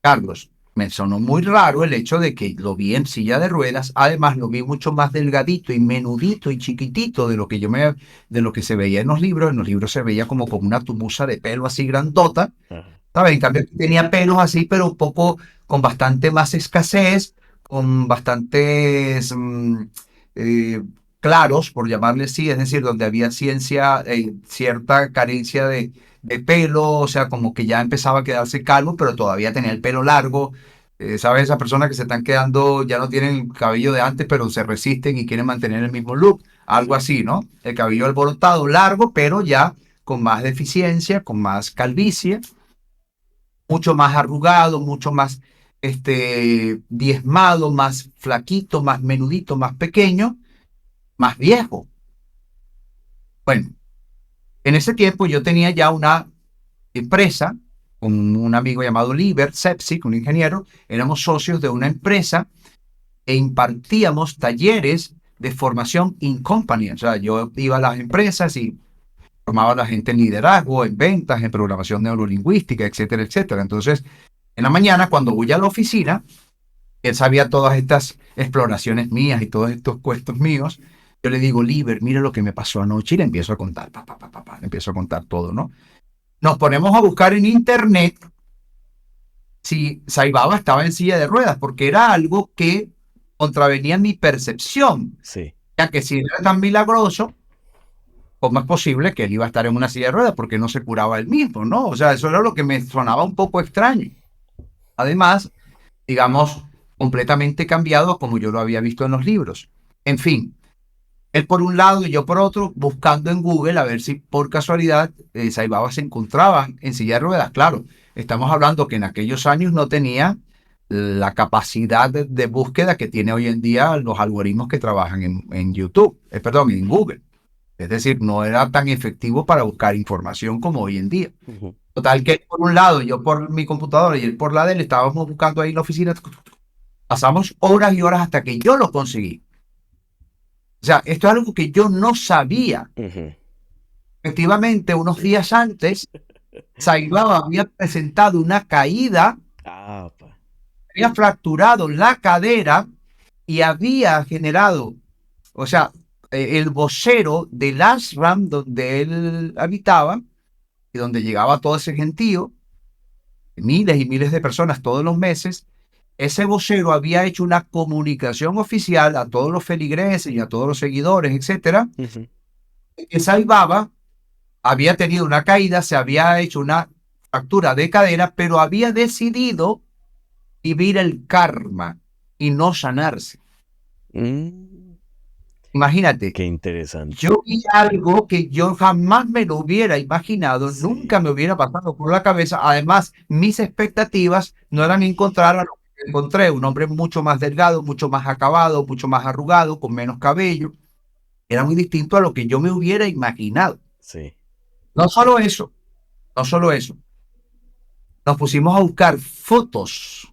Carlos, me sonó muy raro el hecho de que lo vi en silla de ruedas. Además, lo vi mucho más delgadito y menudito y chiquitito de lo que se veía en los libros. En los libros se veía como una tumusa de pelo así grandota. Ajá. ¿Sabes? En cambio, aquí tenía pelos así, pero un poco con bastante más escasez, con bastantes eh, claros, por llamarle así, es decir, donde había cierta carencia de pelo, o sea, como que ya empezaba a quedarse calvo, pero todavía tenía el pelo largo. ¿Sabes? Esas personas que se están quedando, ya no tienen el cabello de antes, pero se resisten y quieren mantener el mismo look. Algo así, ¿no? El cabello alborotado, largo, pero ya con más deficiencia, con más calvicie, mucho más arrugado, mucho más diezmado, más flaquito, más menudito, más pequeño, más viejo. Bueno, en ese tiempo yo tenía ya una empresa con un amigo llamado Liber Sepsic, un ingeniero. Éramos socios de una empresa e impartíamos talleres de formación in company. O sea, yo iba a las empresas y formaba a la gente en liderazgo, en ventas, en programación neurolingüística, etcétera, etcétera. Entonces, en la mañana, cuando voy a la oficina, él sabía todas estas exploraciones mías y todos estos cuentos míos. Yo le digo, Liber, mira lo que me pasó anoche y le empiezo a contar, le empiezo a contar todo, ¿no? Nos ponemos a buscar en internet si Saibaba estaba en silla de ruedas, porque era algo que contravenía mi percepción, Sí. ya que si era tan milagroso, ¿cómo es posible que él iba a estar en una silla de ruedas? Porque no se curaba él mismo, ¿no? O sea, eso era lo que me sonaba un poco extraño. Además, digamos, completamente cambiado como yo lo había visto en los libros. En fin, él por un lado y yo por otro, buscando en Google a ver si por casualidad Saibaba se encontraba en silla de ruedas. Claro, estamos hablando que en aquellos años no tenía la capacidad de búsqueda que tiene hoy en día los algoritmos que trabajan en YouTube, perdón, en Google. Es decir, no era tan efectivo para buscar información como hoy en día. Ujú. Total que por un lado, yo por mi computadora y él por la de él, estábamos buscando ahí en la oficina. Pasamos horas y horas hasta que yo lo conseguí. O sea, esto es algo que yo no sabía. Ujú. Efectivamente, unos días antes, Saibaba había presentado una caída, Ah, pa. había fracturado la cadera y había generado, o sea, el vocero del ashram donde él habitaba y donde llegaba todo ese gentío, miles y miles de personas todos los meses. Ese vocero había hecho una comunicación oficial a todos los feligreses y a todos los seguidores, etcétera, Ujú. que Saibaba había tenido una caída, se había hecho una fractura de cadera, pero había decidido vivir el karma y no sanarse. Mm, Imagínate, qué interesante. yo vi algo que yo jamás me lo hubiera imaginado, Sí. nunca me hubiera pasado por la cabeza. Además, mis expectativas no eran encontrar a lo que encontré, un hombre mucho más delgado, mucho más acabado, mucho más arrugado, con menos cabello. Era muy distinto a lo que yo me hubiera imaginado. Sí. No solo eso, no solo eso. Nos pusimos a buscar fotos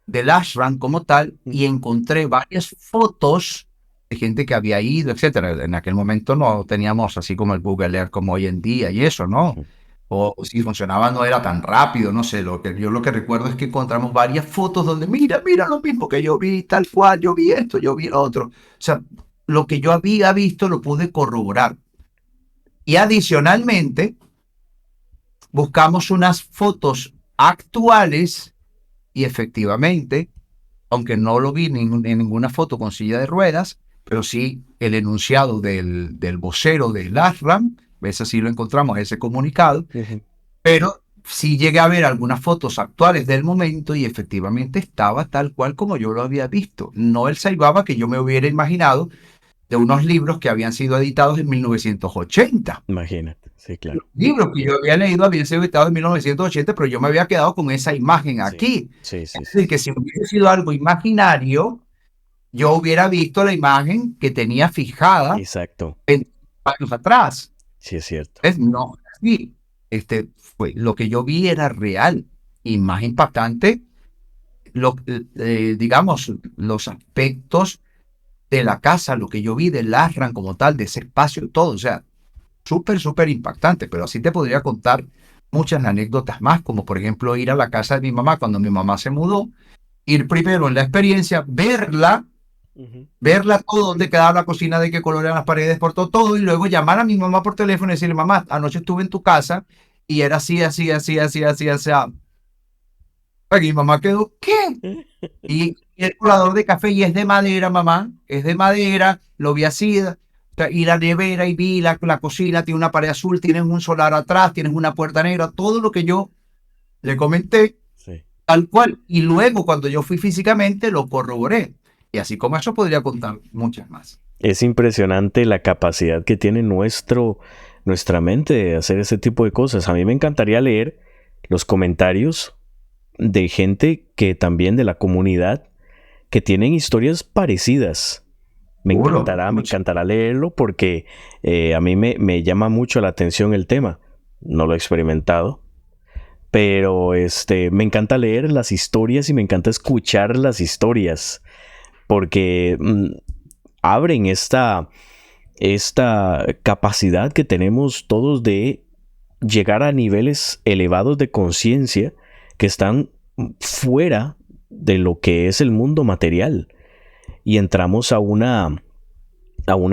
del ashram como tal y Ujú. encontré varias fotos de gente que había ido, etcétera. En aquel momento no teníamos así como el Google Earth como hoy en día y eso, ¿no? Ujú. O si funcionaba no era tan rápido, no sé, yo lo que recuerdo es que encontramos varias fotos donde mira lo mismo que yo vi, tal cual, yo vi esto, yo vi lo otro. O sea, lo que yo había visto lo pude corroborar. Y adicionalmente, buscamos unas fotos actuales y efectivamente, aunque no lo vi en ninguna foto con silla de ruedas, pero sí el enunciado del vocero del ASRAM, ese sí lo encontramos, ese comunicado, Ujú. pero sí llegué a ver algunas fotos actuales del momento y efectivamente estaba tal cual como yo lo había visto. No el Saibaba que yo me hubiera imaginado de unos libros que habían sido editados en 1980. Imagínate. Sí, Los claro. libros que yo había leído habían sido editados en 1980, pero yo me había quedado con esa imagen Sí. aquí. Sí, Es sí, sí, decir, sí. que si hubiese sido algo imaginario, yo hubiera visto la imagen que tenía fijada Exacto. 20 años atrás. Sí, es cierto. No, sí, lo que yo vi era real y más impactante, digamos, los aspectos de la casa, lo que yo vi del Ashram como tal, de ese espacio, todo. O sea, súper, súper impactante, pero así te podría contar muchas anécdotas más, como por ejemplo ir a la casa de mi mamá cuando mi mamá se mudó, ir primero en la experiencia, Ujú. verla todo, dónde quedaba la cocina, de qué color eran las paredes, por todo, todo, y luego llamar a mi mamá por teléfono y decirle, mamá, anoche estuve en tu casa y era así, así, así, así, así, así. Y mi mamá quedó, ¿qué? Y el colador de café, y es de madera, mamá, es de madera, lo vi así, o sea, y la nevera, y vi la cocina, tiene una pared azul, tienes un solar atrás, tienes una puerta negra, todo lo que yo le comenté, Sí. tal cual. Y luego, cuando yo fui físicamente, lo corroboré. Y así como eso podría contar muchas más. Es impresionante la capacidad que tiene nuestra mente de hacer ese tipo de cosas. A mí me encantaría leer los comentarios de gente que también de la comunidad que tienen historias parecidas. Seguro, Me encantará leerlo porque a mí me llama mucho la atención el tema. No lo he experimentado, pero me encanta leer las historias y me encanta escuchar las historias porque abren esta capacidad que tenemos todos de llegar a niveles elevados de conciencia que están fuera de lo que es el mundo material y entramos a una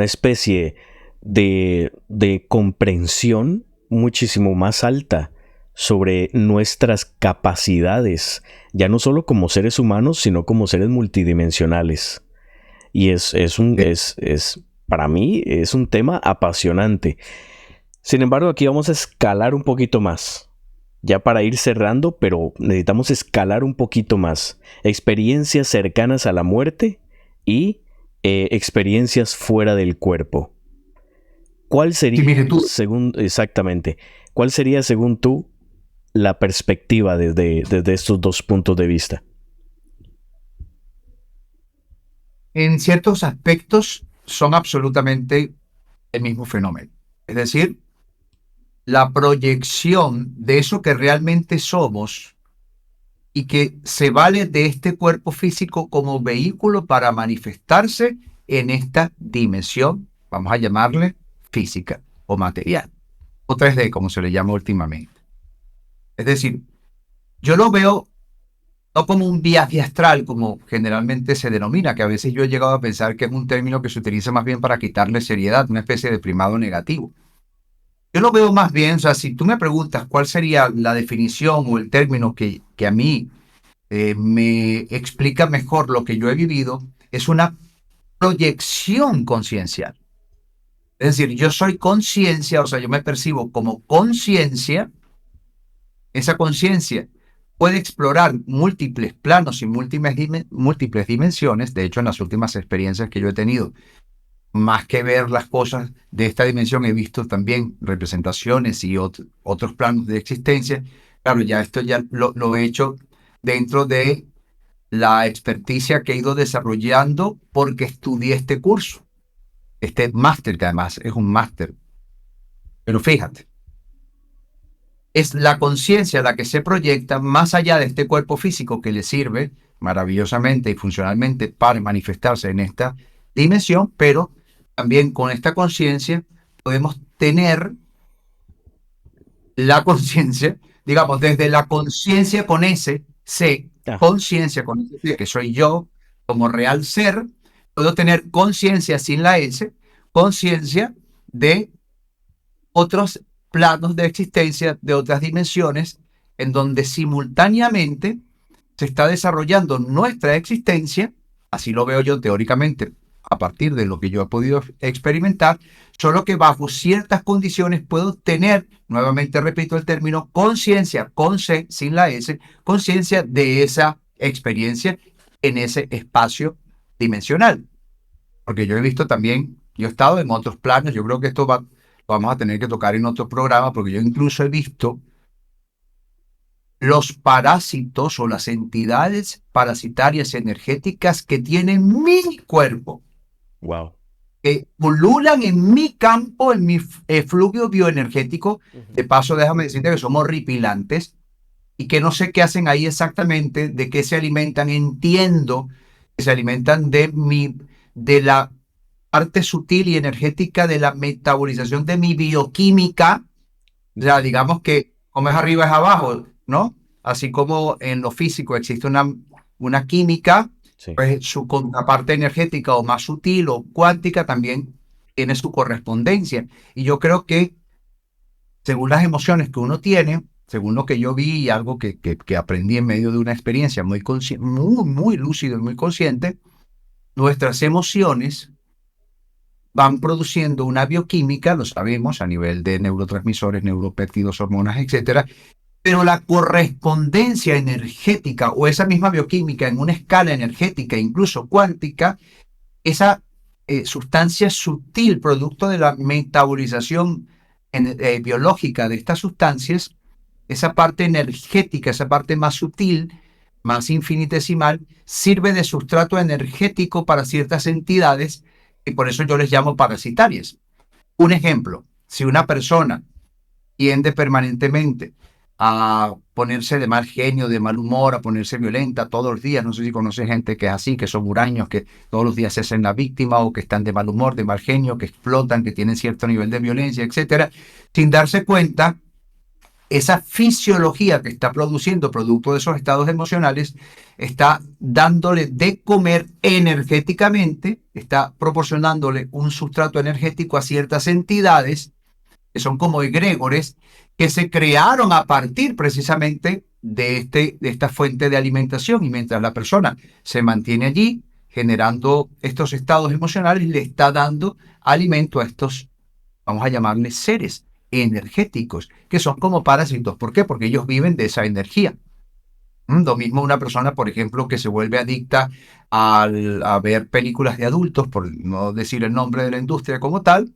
especie de comprensión muchísimo más alta sobre nuestras capacidades, ya no solo como seres humanos, sino como seres multidimensionales. Y para mí es un tema apasionante. Sin embargo, aquí vamos a escalar un poquito más. Ya para ir cerrando, pero necesitamos escalar un poquito más. Experiencias cercanas a la muerte y experiencias fuera del cuerpo. ¿Cuál sería, similitud. exactamente, cuál sería, según tú, la perspectiva desde estos dos puntos de vista? En ciertos aspectos son absolutamente el mismo fenómeno. Es decir, la proyección de eso que realmente somos y que se vale de este cuerpo físico como vehículo para manifestarse en esta dimensión, vamos a llamarle física o material, o 3D, como se le llama últimamente. Es decir, yo lo veo no como un viaje astral, como generalmente se denomina, que a veces yo he llegado a pensar que es un término que se utiliza más bien para quitarle seriedad, una especie de primado negativo. Yo lo veo más bien, o sea, si tú me preguntas cuál sería la definición o el término que a mí me explica mejor lo que yo he vivido, es una proyección conciencial. Es decir, yo soy conciencia, o sea, yo me percibo como conciencia. Esa conciencia puede explorar múltiples planos y múltiples dimensiones. De hecho, en las últimas experiencias que yo he tenido, más que ver las cosas de esta dimensión, he visto también representaciones y otros planos de existencia. Claro, ya esto ya lo he hecho dentro de la experticia que he ido desarrollando porque estudié este curso, este máster, que además es un máster. Pero fíjate, es la conciencia la que se proyecta más allá de este cuerpo físico que le sirve maravillosamente y funcionalmente para manifestarse en esta dimensión, pero también con esta conciencia podemos tener la conciencia, digamos, desde la conciencia con ese C, Ah, conciencia con ese C, que soy yo como real ser, puedo tener conciencia sin la S, conciencia de otros planos de existencia, de otras dimensiones, en donde simultáneamente se está desarrollando nuestra existencia, así lo veo yo teóricamente, a partir de lo que yo he podido experimentar, solo que bajo ciertas condiciones puedo tener, nuevamente repito el término, conciencia, con C, sin la S, conciencia de esa experiencia en ese espacio dimensional. Porque yo he visto también, yo he estado en otros planos, yo creo que lo vamos a tener que tocar en otro programa, porque yo incluso he visto los parásitos o las entidades parasitarias energéticas que tienen mi cuerpo, wow. que pululan en mi campo, en mi efluvio bioenergético. De paso, déjame decirte que somos horripilantes y que no sé qué hacen ahí exactamente, de qué se alimentan. Entiendo que se alimentan de la parte sutil y energética de la metabolización de mi bioquímica. O sea, digamos que como es arriba es abajo, ¿no? Así como en lo físico existe una química, Sí. pues su contraparte energética o más sutil o cuántica también tiene su correspondencia. Y yo creo que según las emociones que uno tiene, según lo que yo vi y algo que aprendí en medio de una experiencia muy lúcido y muy consciente, nuestras emociones van produciendo una bioquímica, lo sabemos, a nivel de neurotransmisores, neuropéptidos, hormonas, etcétera, pero la correspondencia energética o esa misma bioquímica en una escala energética, incluso cuántica, esa sustancia sutil, producto de la metabolización biológica de estas sustancias, esa parte energética, esa parte más sutil, más infinitesimal, sirve de sustrato energético para ciertas entidades y por eso yo les llamo parasitarias. Un ejemplo, si una persona tiende permanentemente a ponerse de mal genio, de mal humor, a ponerse violenta todos los días. No sé si conoces gente que es así, que son huraños, que todos los días se hacen la víctima o que están de mal humor, de mal genio, que explotan, que tienen cierto nivel de violencia, etcétera. Sin darse cuenta, esa fisiología que está produciendo producto de esos estados emocionales está dándole de comer energéticamente, está proporcionándole un sustrato energético a ciertas entidades que son como egregores, que se crearon a partir precisamente de esta fuente de alimentación. Y mientras la persona se mantiene allí, generando estos estados emocionales, le está dando alimento a estos, vamos a llamarles seres energéticos, que son como parásitos. ¿Por qué? Porque ellos viven de esa energía. Lo mismo una persona, por ejemplo, que se vuelve adicta a ver películas de adultos, por no decir el nombre de la industria como tal,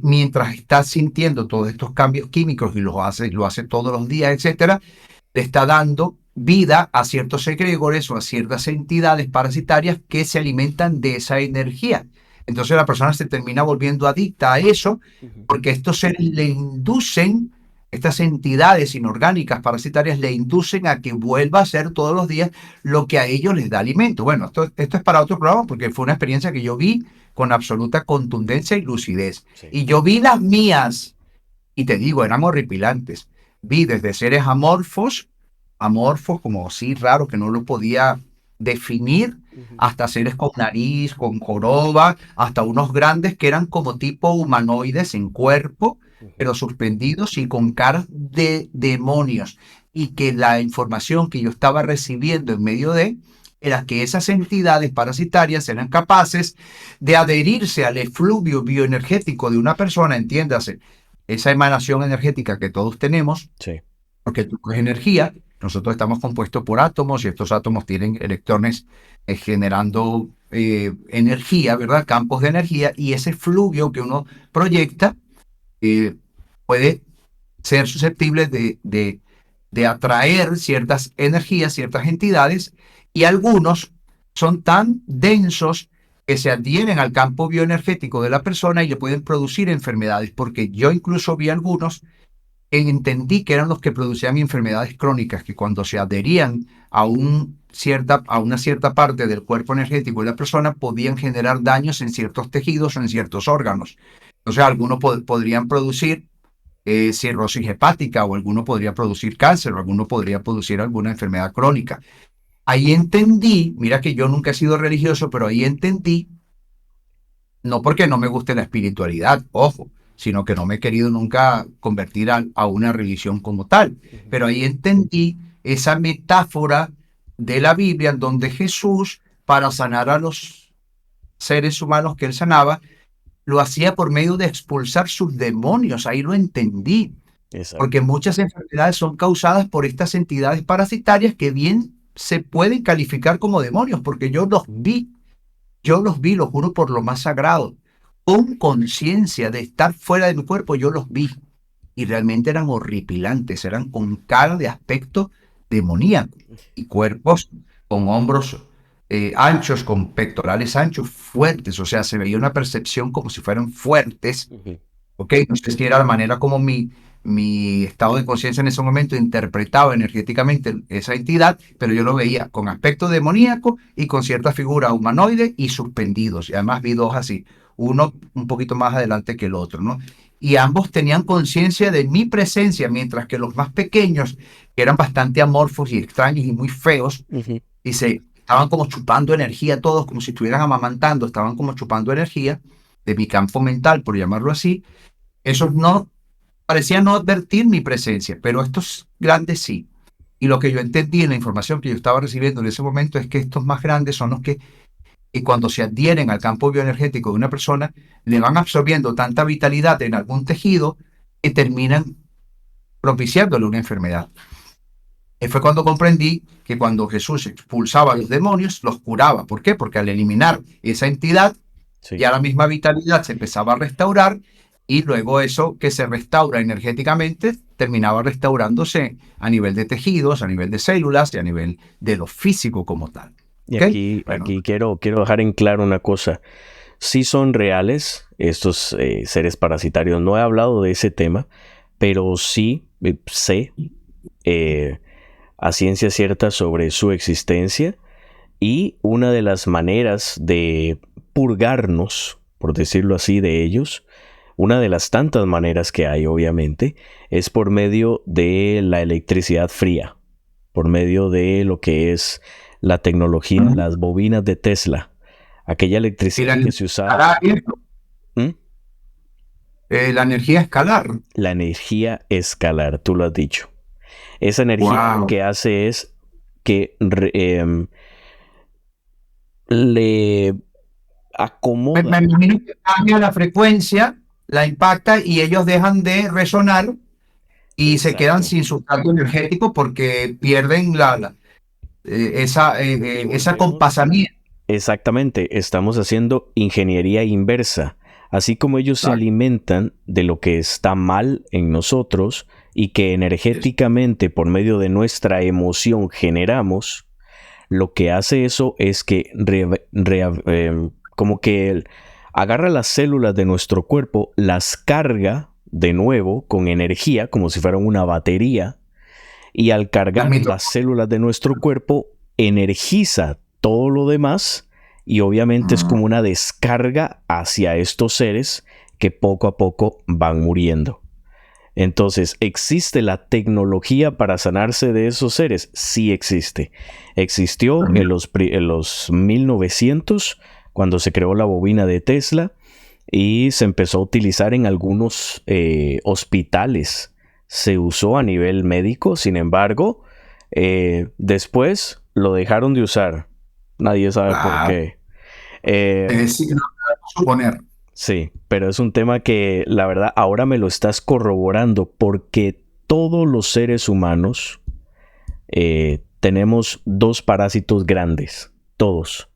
mientras está sintiendo todos estos cambios químicos y lo hace todos los días, etcétera, le está dando vida a ciertos egregores o a ciertas entidades parasitarias que se alimentan de esa energía. Entonces la persona se termina volviendo adicta a eso porque estos seres le inducen, estas entidades inorgánicas parasitarias le inducen a que vuelva a hacer todos los días lo que a ellos les da alimento. Bueno, esto es para otro programa porque fue una experiencia que yo vi con absoluta contundencia y lucidez. Sí. Y yo vi las mías, y te digo, eran horripilantes. Vi desde seres amorfos como así raro que no lo podía definir, hasta seres con nariz, con joroba, hasta unos grandes que eran como tipo humanoides en cuerpo, pero suspendidos y con caras de demonios. Y que la información que yo estaba recibiendo en medio de era que esas entidades parasitarias eran capaces de adherirse al efluvio bioenergético de una persona, entiéndase, esa emanación energética que todos tenemos, Sí. porque tú es energía, nosotros estamos compuestos por átomos y estos átomos tienen electrones generando energía, ¿verdad? Campos de energía, y ese fluvio que uno proyecta puede ser susceptible de atraer ciertas energías, ciertas entidades, y algunos son tan densos que se adhieren al campo bioenergético de la persona y le pueden producir enfermedades, porque yo incluso vi algunos entendí que eran los que producían enfermedades crónicas, que cuando se adherían a una cierta parte del cuerpo energético de la persona podían generar daños en ciertos tejidos o en ciertos órganos. Entonces algunos podrían producir cirrosis hepática, o alguno podría producir cáncer, o alguno podría producir alguna enfermedad crónica. Ahí entendí, mira que yo nunca he sido religioso, pero ahí entendí, no porque no me guste la espiritualidad, ojo, sino que no me he querido nunca convertir a una religión como tal. Pero ahí entendí esa metáfora de la Biblia en donde Jesús, para sanar a los seres humanos que él sanaba, lo hacía por medio de expulsar sus demonios. Ahí lo entendí. Exacto. Porque muchas enfermedades son causadas por estas entidades parasitarias que bien se pueden calificar como demonios, porque yo los vi, lo juro por lo más sagrado, con conciencia de estar fuera de mi cuerpo, yo los vi. Y realmente eran horripilantes, eran con cara de aspecto demoníaco y cuerpos con hombros anchos, con pectorales anchos, fuertes, o sea, se veía una percepción como si fueran fuertes. ¿Ok? No sé si era la manera como mi estado de conciencia en ese momento interpretaba energéticamente esa entidad, pero yo lo veía con aspecto demoníaco y con cierta figura humanoide y suspendidos. Y además vi dos así. uno un poquito más adelante que el otro, ¿no? Y ambos tenían conciencia de mi presencia, mientras que los más pequeños, que eran bastante amorfos y extraños y muy feos, Ujú. y se estaban como chupando energía todos, como si estuvieran amamantando, estaban como chupando energía de mi campo mental, por llamarlo así. Esos no parecían no advertir mi presencia, pero estos grandes sí. Y lo que yo entendí en la información que yo estaba recibiendo en ese momento es que estos más grandes son los que, y cuando se adhieren al campo bioenergético de una persona, le van absorbiendo tanta vitalidad en algún tejido que terminan propiciándole una enfermedad. Y fue cuando comprendí que cuando Jesús expulsaba a los demonios, los curaba. ¿Por qué? Porque al eliminar esa entidad, Sí. ya la misma vitalidad se empezaba a restaurar y luego eso que se restaura energéticamente terminaba restaurándose a nivel de tejidos, a nivel de células y a nivel de lo físico como tal. Y ¿Ok? Bueno, aquí quiero dejar en claro una cosa. Sí son reales estos seres parasitarios. No he hablado de ese tema, pero sí sé eh, a ciencia cierta sobre su existencia, y una de las maneras de purgarnos, por decirlo así, de ellos, una de las tantas maneras que hay, obviamente, es por medio de la electricidad fría, por medio de lo que es la tecnología, las bobinas de Tesla, aquella y electricidad que se usaba. escalar, ¿Mm? la energía escalar. La energía escalar, tú lo has dicho. Esa energía lo Wow. que hace es que le Me acomoda. imagino que cambia la frecuencia, la impacta y ellos dejan de resonar y se quedan Exacto. sin sustrato energético porque pierden Y esa volvemos. compasamiento. Exactamente, estamos haciendo ingeniería inversa. Así como ellos se Exacto. alimentan de lo que está mal en nosotros y que energéticamente por medio de nuestra emoción generamos, lo que hace eso es que como que agarra las células de nuestro cuerpo, las carga de nuevo con energía, como si fueran una batería, y al Las cargar las células de nuestro cuerpo, energiza todo lo demás, y obviamente es como una descarga hacia estos seres que poco a poco van muriendo. Entonces, ¿existe la tecnología para sanarse de esos seres? Sí existe. Existió en los 1900, cuando se creó la bobina de Tesla, y se empezó a utilizar en algunos hospitales. Se usó a nivel médico, sin embargo, después lo dejaron de usar. Nadie sabe por Claro, qué. Eh, sí, no, suponer. sí, pero es un tema que la verdad ahora me lo estás corroborando, porque todos los seres humanos tenemos dos parásitos grandes, todos.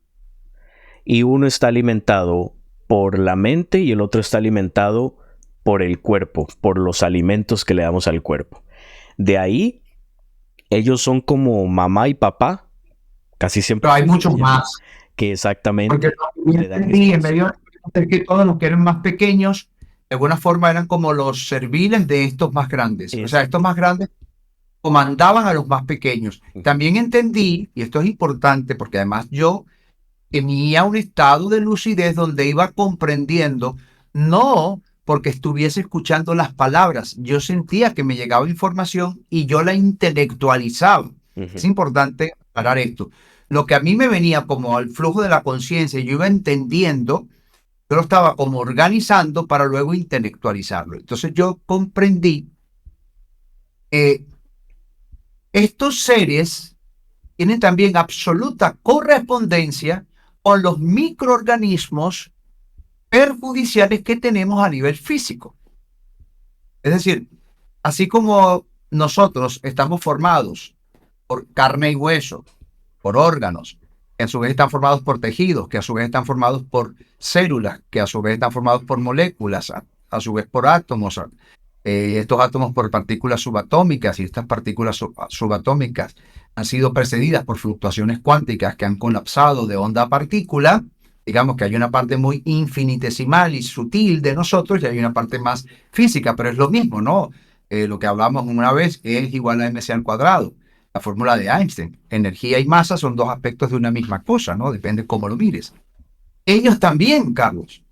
Y uno está alimentado por la mente y el otro está alimentado por el cuerpo, por los alimentos que le damos al cuerpo. De ahí, ellos son como mamá y papá, casi siempre Pero hay se muchos asocian, más. que Porque exactamente lo que yo le dan entendí en medio espacio. de que todos los que eran más pequeños, de alguna forma eran como los serviles de estos más grandes. O sea, estos más Exactamente. grandes comandaban a los más pequeños. También entendí, y esto es importante porque además yo tenía un estado de lucidez donde iba comprendiendo, no porque estuviese escuchando las palabras, yo sentía que me llegaba información y yo la intelectualizaba. Es Ujú. importante aclarar esto. Lo que a mí me venía como al flujo de la conciencia, yo iba entendiendo, yo lo estaba como organizando para luego intelectualizarlo. Entonces yo comprendí que estos seres tienen también absoluta correspondencia con los microorganismos perjudiciales que tenemos a nivel físico. Es decir, así como nosotros estamos formados por carne y hueso, por órganos, que a su vez están formados por tejidos, que a su vez están formados por células, que a su vez están formados por moléculas, a su vez por átomos, estos átomos por partículas subatómicas, y estas partículas subatómicas han sido precedidas por fluctuaciones cuánticas que han colapsado de onda a partícula. Digamos que hay una parte muy infinitesimal y sutil de nosotros y hay una parte más física, pero es lo mismo, ¿no? Lo que hablamos una vez es igual a mc al cuadrado, la fórmula de Einstein. Energía y masa son dos aspectos de una misma cosa, ¿no? Depende cómo lo mires. Ellos también, Carlos.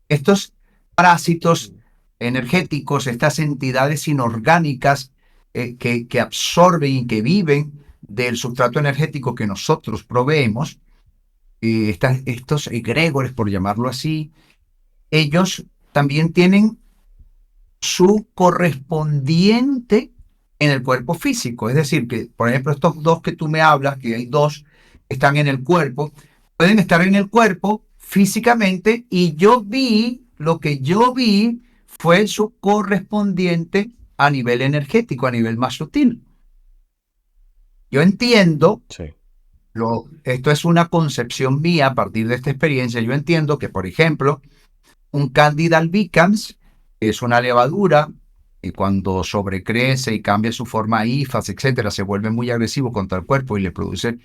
Estos parásitos energéticos, estas entidades inorgánicas que absorben y que viven del sustrato energético que nosotros proveemos, estos egregores, por llamarlo así, ellos también tienen su correspondiente en el cuerpo físico. Es decir, que, por ejemplo, estos dos que tú me hablas, que hay dos que están en el cuerpo, pueden estar en el cuerpo físicamente y lo que yo vi fue su correspondiente a nivel energético, a nivel más sutil. Yo entiendo, Sí. esto es una concepción mía a partir de esta experiencia, yo entiendo que, por ejemplo, un Candida albicans es una levadura y cuando sobrecrece y cambia su forma a hifas, etcétera, se vuelve muy agresivo contra el cuerpo y le produce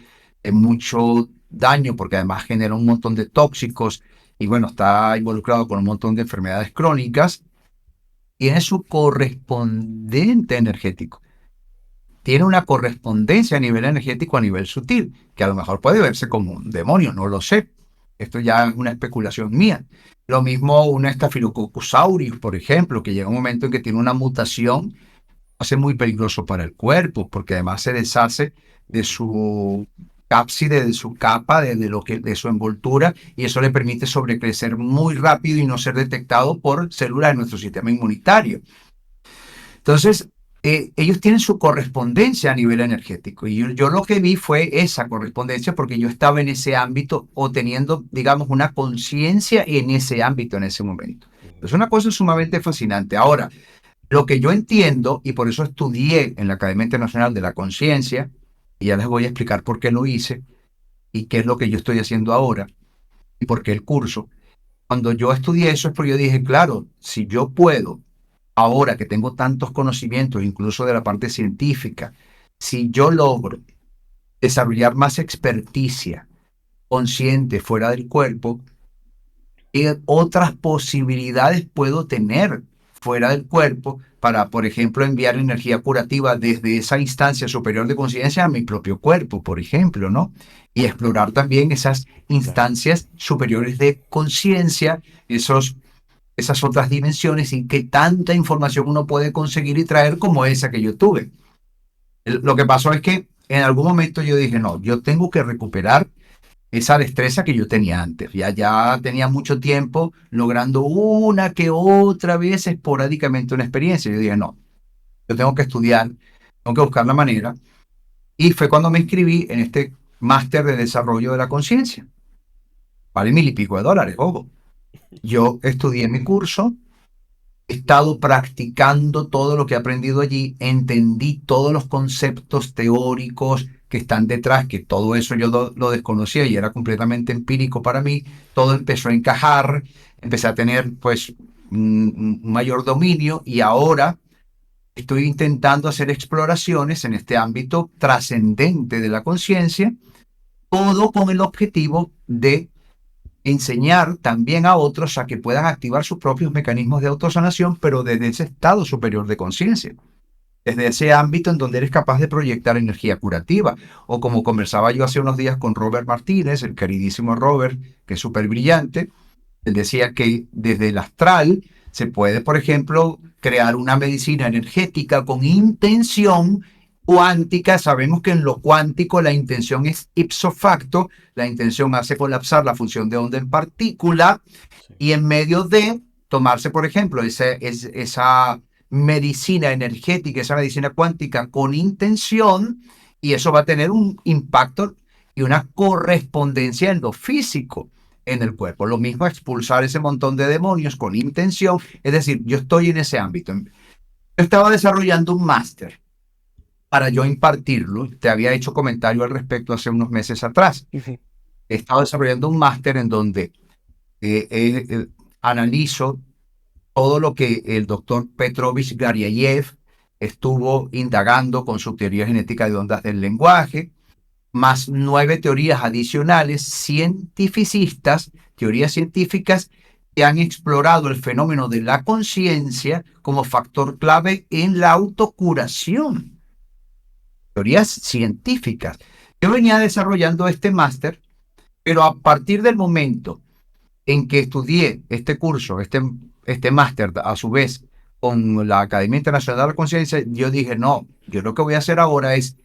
mucho daño porque además genera un montón de tóxicos y bueno, está involucrado con un montón de enfermedades crónicas. Tiene su correspondiente energético. Tiene una correspondencia a nivel energético, a nivel sutil, que a lo mejor puede verse como un demonio, no lo sé. Esto ya es una especulación mía. Lo mismo una Staphylococcus aureus, por ejemplo, que llega un momento en que tiene una mutación, hace muy peligroso para el cuerpo, porque además se deshace de su cápside, de su capa, de su envoltura, y eso le permite sobrecrecer muy rápido y no ser detectado por células de nuestro sistema inmunitario. Entonces, ellos tienen su correspondencia a nivel energético. Y yo lo que vi fue esa correspondencia porque yo estaba en ese ámbito o teniendo, digamos, una conciencia en ese ámbito en ese momento. Es una cosa sumamente fascinante. Ahora, lo que yo entiendo, y por eso estudié en la Academia Internacional de la Conciencia, y ya les voy a explicar por qué lo hice y qué es lo que yo estoy haciendo ahora y por qué el curso. Cuando yo estudié eso es porque yo dije, claro, si yo puedo ahora que tengo tantos conocimientos, incluso de la parte científica, si yo logro desarrollar más experticia consciente fuera del cuerpo, ¿qué otras posibilidades puedo tener fuera del cuerpo para, por ejemplo, enviar energía curativa desde esa instancia superior de conciencia a mi propio cuerpo, por ejemplo, ¿no? Y explorar también esas instancias superiores de conciencia, esas otras dimensiones y qué tanta información uno puede conseguir y traer como esa que yo tuve. Lo que pasó es que en algún momento yo dije, no, yo tengo que recuperar esa destreza que yo tenía antes. Ya tenía mucho tiempo logrando una que otra vez esporádicamente una experiencia. Yo dije, no, yo tengo que estudiar, tengo que buscar la manera. Y fue cuando me inscribí en este máster de desarrollo de la conciencia. Vale $1,000 y pico, ojo. Yo estudié mi curso, he estado practicando todo lo que he aprendido allí, entendí todos los conceptos teóricos que están detrás, que todo eso yo lo desconocía y era completamente empírico para mí, todo empezó a encajar, empecé a tener pues un mayor dominio y ahora estoy intentando hacer exploraciones en este ámbito trascendente de la conciencia, todo con el objetivo de enseñar también a otros a que puedan activar sus propios mecanismos de autosanación, pero desde ese estado superior de conciencia, desde ese ámbito en donde eres capaz de proyectar energía curativa. O como conversaba yo hace unos días con Robert Martínez, el queridísimo Robert, que es súper brillante, él decía que desde el astral se puede, por ejemplo, crear una medicina energética con intención cuántica. Sabemos que en lo cuántico la intención es ipso facto, la intención hace colapsar la función de onda en partícula Sí. y en medio de tomarse, por ejemplo, esa medicina energética, esa medicina cuántica con intención, y eso va a tener un impacto y una correspondencia en lo físico en el cuerpo. Lo mismo expulsar ese montón de demonios con intención. Es decir, yo estoy en ese ámbito. Yo estaba desarrollando un máster para yo impartirlo. Te había hecho comentario al respecto hace unos meses atrás. Ujú. He estado desarrollando un máster en donde analizo todo lo que el doctor Petrovich Garyayev estuvo indagando con su teoría genética de ondas del lenguaje, más 9 teorías adicionales cientificistas, teorías científicas que han explorado el fenómeno de la conciencia como factor clave en la autocuración. Teorías científicas. Yo venía desarrollando este máster, pero a partir del momento en que estudié este curso, este máster, a su vez, con la Academia Internacional de la Conciencia, yo dije, no, yo lo que voy a hacer ahora es,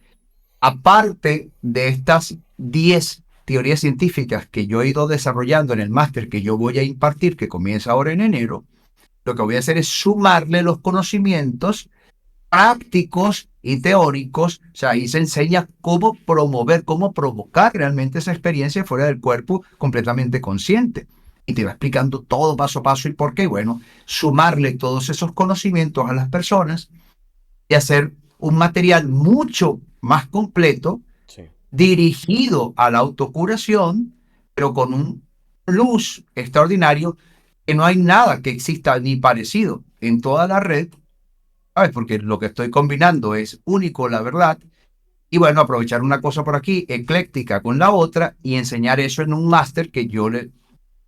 aparte de estas 10 teorías científicas que yo he ido desarrollando en el máster que yo voy a impartir, que comienza ahora en enero, lo que voy a hacer es sumarle los conocimientos prácticos y teóricos. O sea, ahí se enseña cómo promover, cómo provocar realmente esa experiencia fuera del cuerpo completamente consciente. Y te va explicando todo paso a paso y por qué. Bueno, sumarle todos esos conocimientos a las personas y hacer un material mucho más completo, Sí. dirigido a la autocuración, pero con un plus extraordinario que no hay nada que exista ni parecido en toda la red, ¿sabes? Porque lo que estoy combinando es único, la verdad. Y bueno, aprovechar una cosa por aquí, ecléctica con la otra, y enseñar eso en un máster que yo le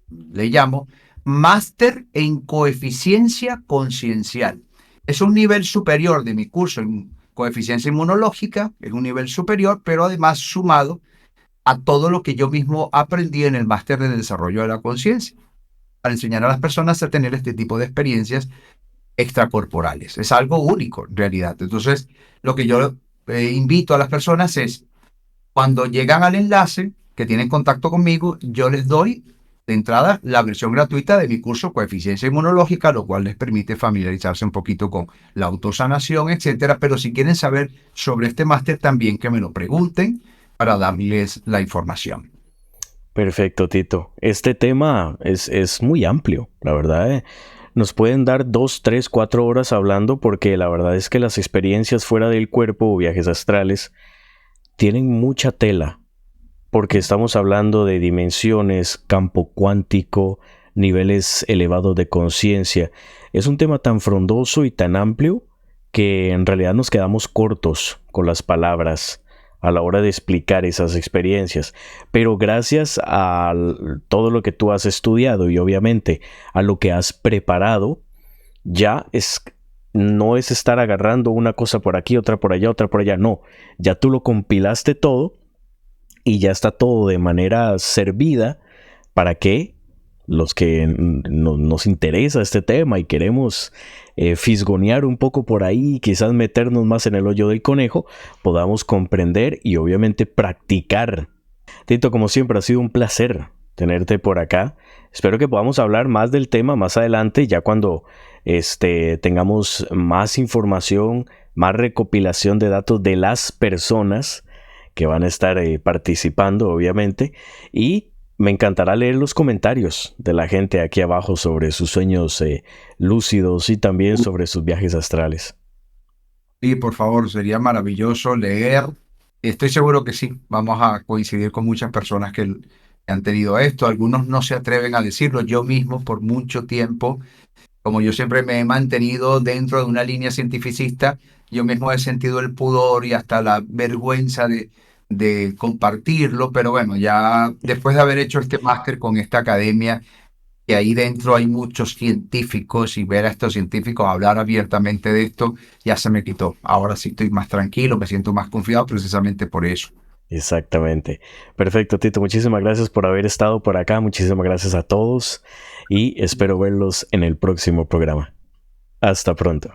llamo máster en coeficiencia conciencial. Es un nivel superior de mi curso en coeficiencia inmunológica, es un nivel superior, pero además sumado a todo lo que yo mismo aprendí en el máster de desarrollo de la conciencia, para enseñar a las personas a tener este tipo de experiencias extracorporales. Es algo único en realidad. Entonces, lo que yo invito a las personas es, cuando llegan al enlace, que tienen contacto conmigo, yo les doy de entrada la versión gratuita de mi curso Coeficiencia Inmunológica, lo cual les permite familiarizarse un poquito con la autosanación, etcétera. Pero si quieren saber sobre este máster, también que me lo pregunten para darles la información. Perfecto, Tito. Este tema es muy amplio, la verdad. Nos pueden dar 2, 3, 4 horas hablando porque la verdad es que las experiencias fuera del cuerpo o viajes astrales tienen mucha tela porque estamos hablando de dimensiones, campo cuántico, niveles elevados de conciencia. Es un tema tan frondoso y tan amplio que en realidad nos quedamos cortos con las palabras a la hora de explicar esas experiencias. Pero gracias a todo lo que tú has estudiado y obviamente a lo que has preparado, ya no es estar agarrando una cosa por aquí, otra por allá, otra por allá. No, ya tú lo compilaste todo y ya está todo de manera servida para que los que nos interesa este tema y queremos fisgonear un poco por ahí, quizás meternos más en el hoyo del conejo, podamos comprender y obviamente practicar. Tito, como siempre, ha sido un placer tenerte por acá. Espero que podamos hablar más del tema más adelante, ya cuando tengamos más información, más recopilación de datos de las personas que van a estar participando, obviamente, y me encantará leer los comentarios de la gente aquí abajo sobre sus sueños lúcidos y también sobre sus viajes astrales. Y por favor, sería maravilloso leer. Estoy seguro que sí, vamos a coincidir con muchas personas que han tenido esto. Algunos no se atreven a decirlo. Yo mismo, por mucho tiempo, como yo siempre me he mantenido dentro de una línea cientificista, yo mismo he sentido el pudor y hasta la vergüenza de compartirlo, pero bueno, ya después de haber hecho este máster con esta academia, que ahí dentro hay muchos científicos, y ver a estos científicos hablar abiertamente de esto, ya se me quitó. Ahora sí estoy más tranquilo, me siento más confiado precisamente por eso. Exactamente. Perfecto, Tito. Muchísimas gracias por haber estado por acá. Muchísimas gracias a todos y espero verlos en el próximo programa. Hasta pronto.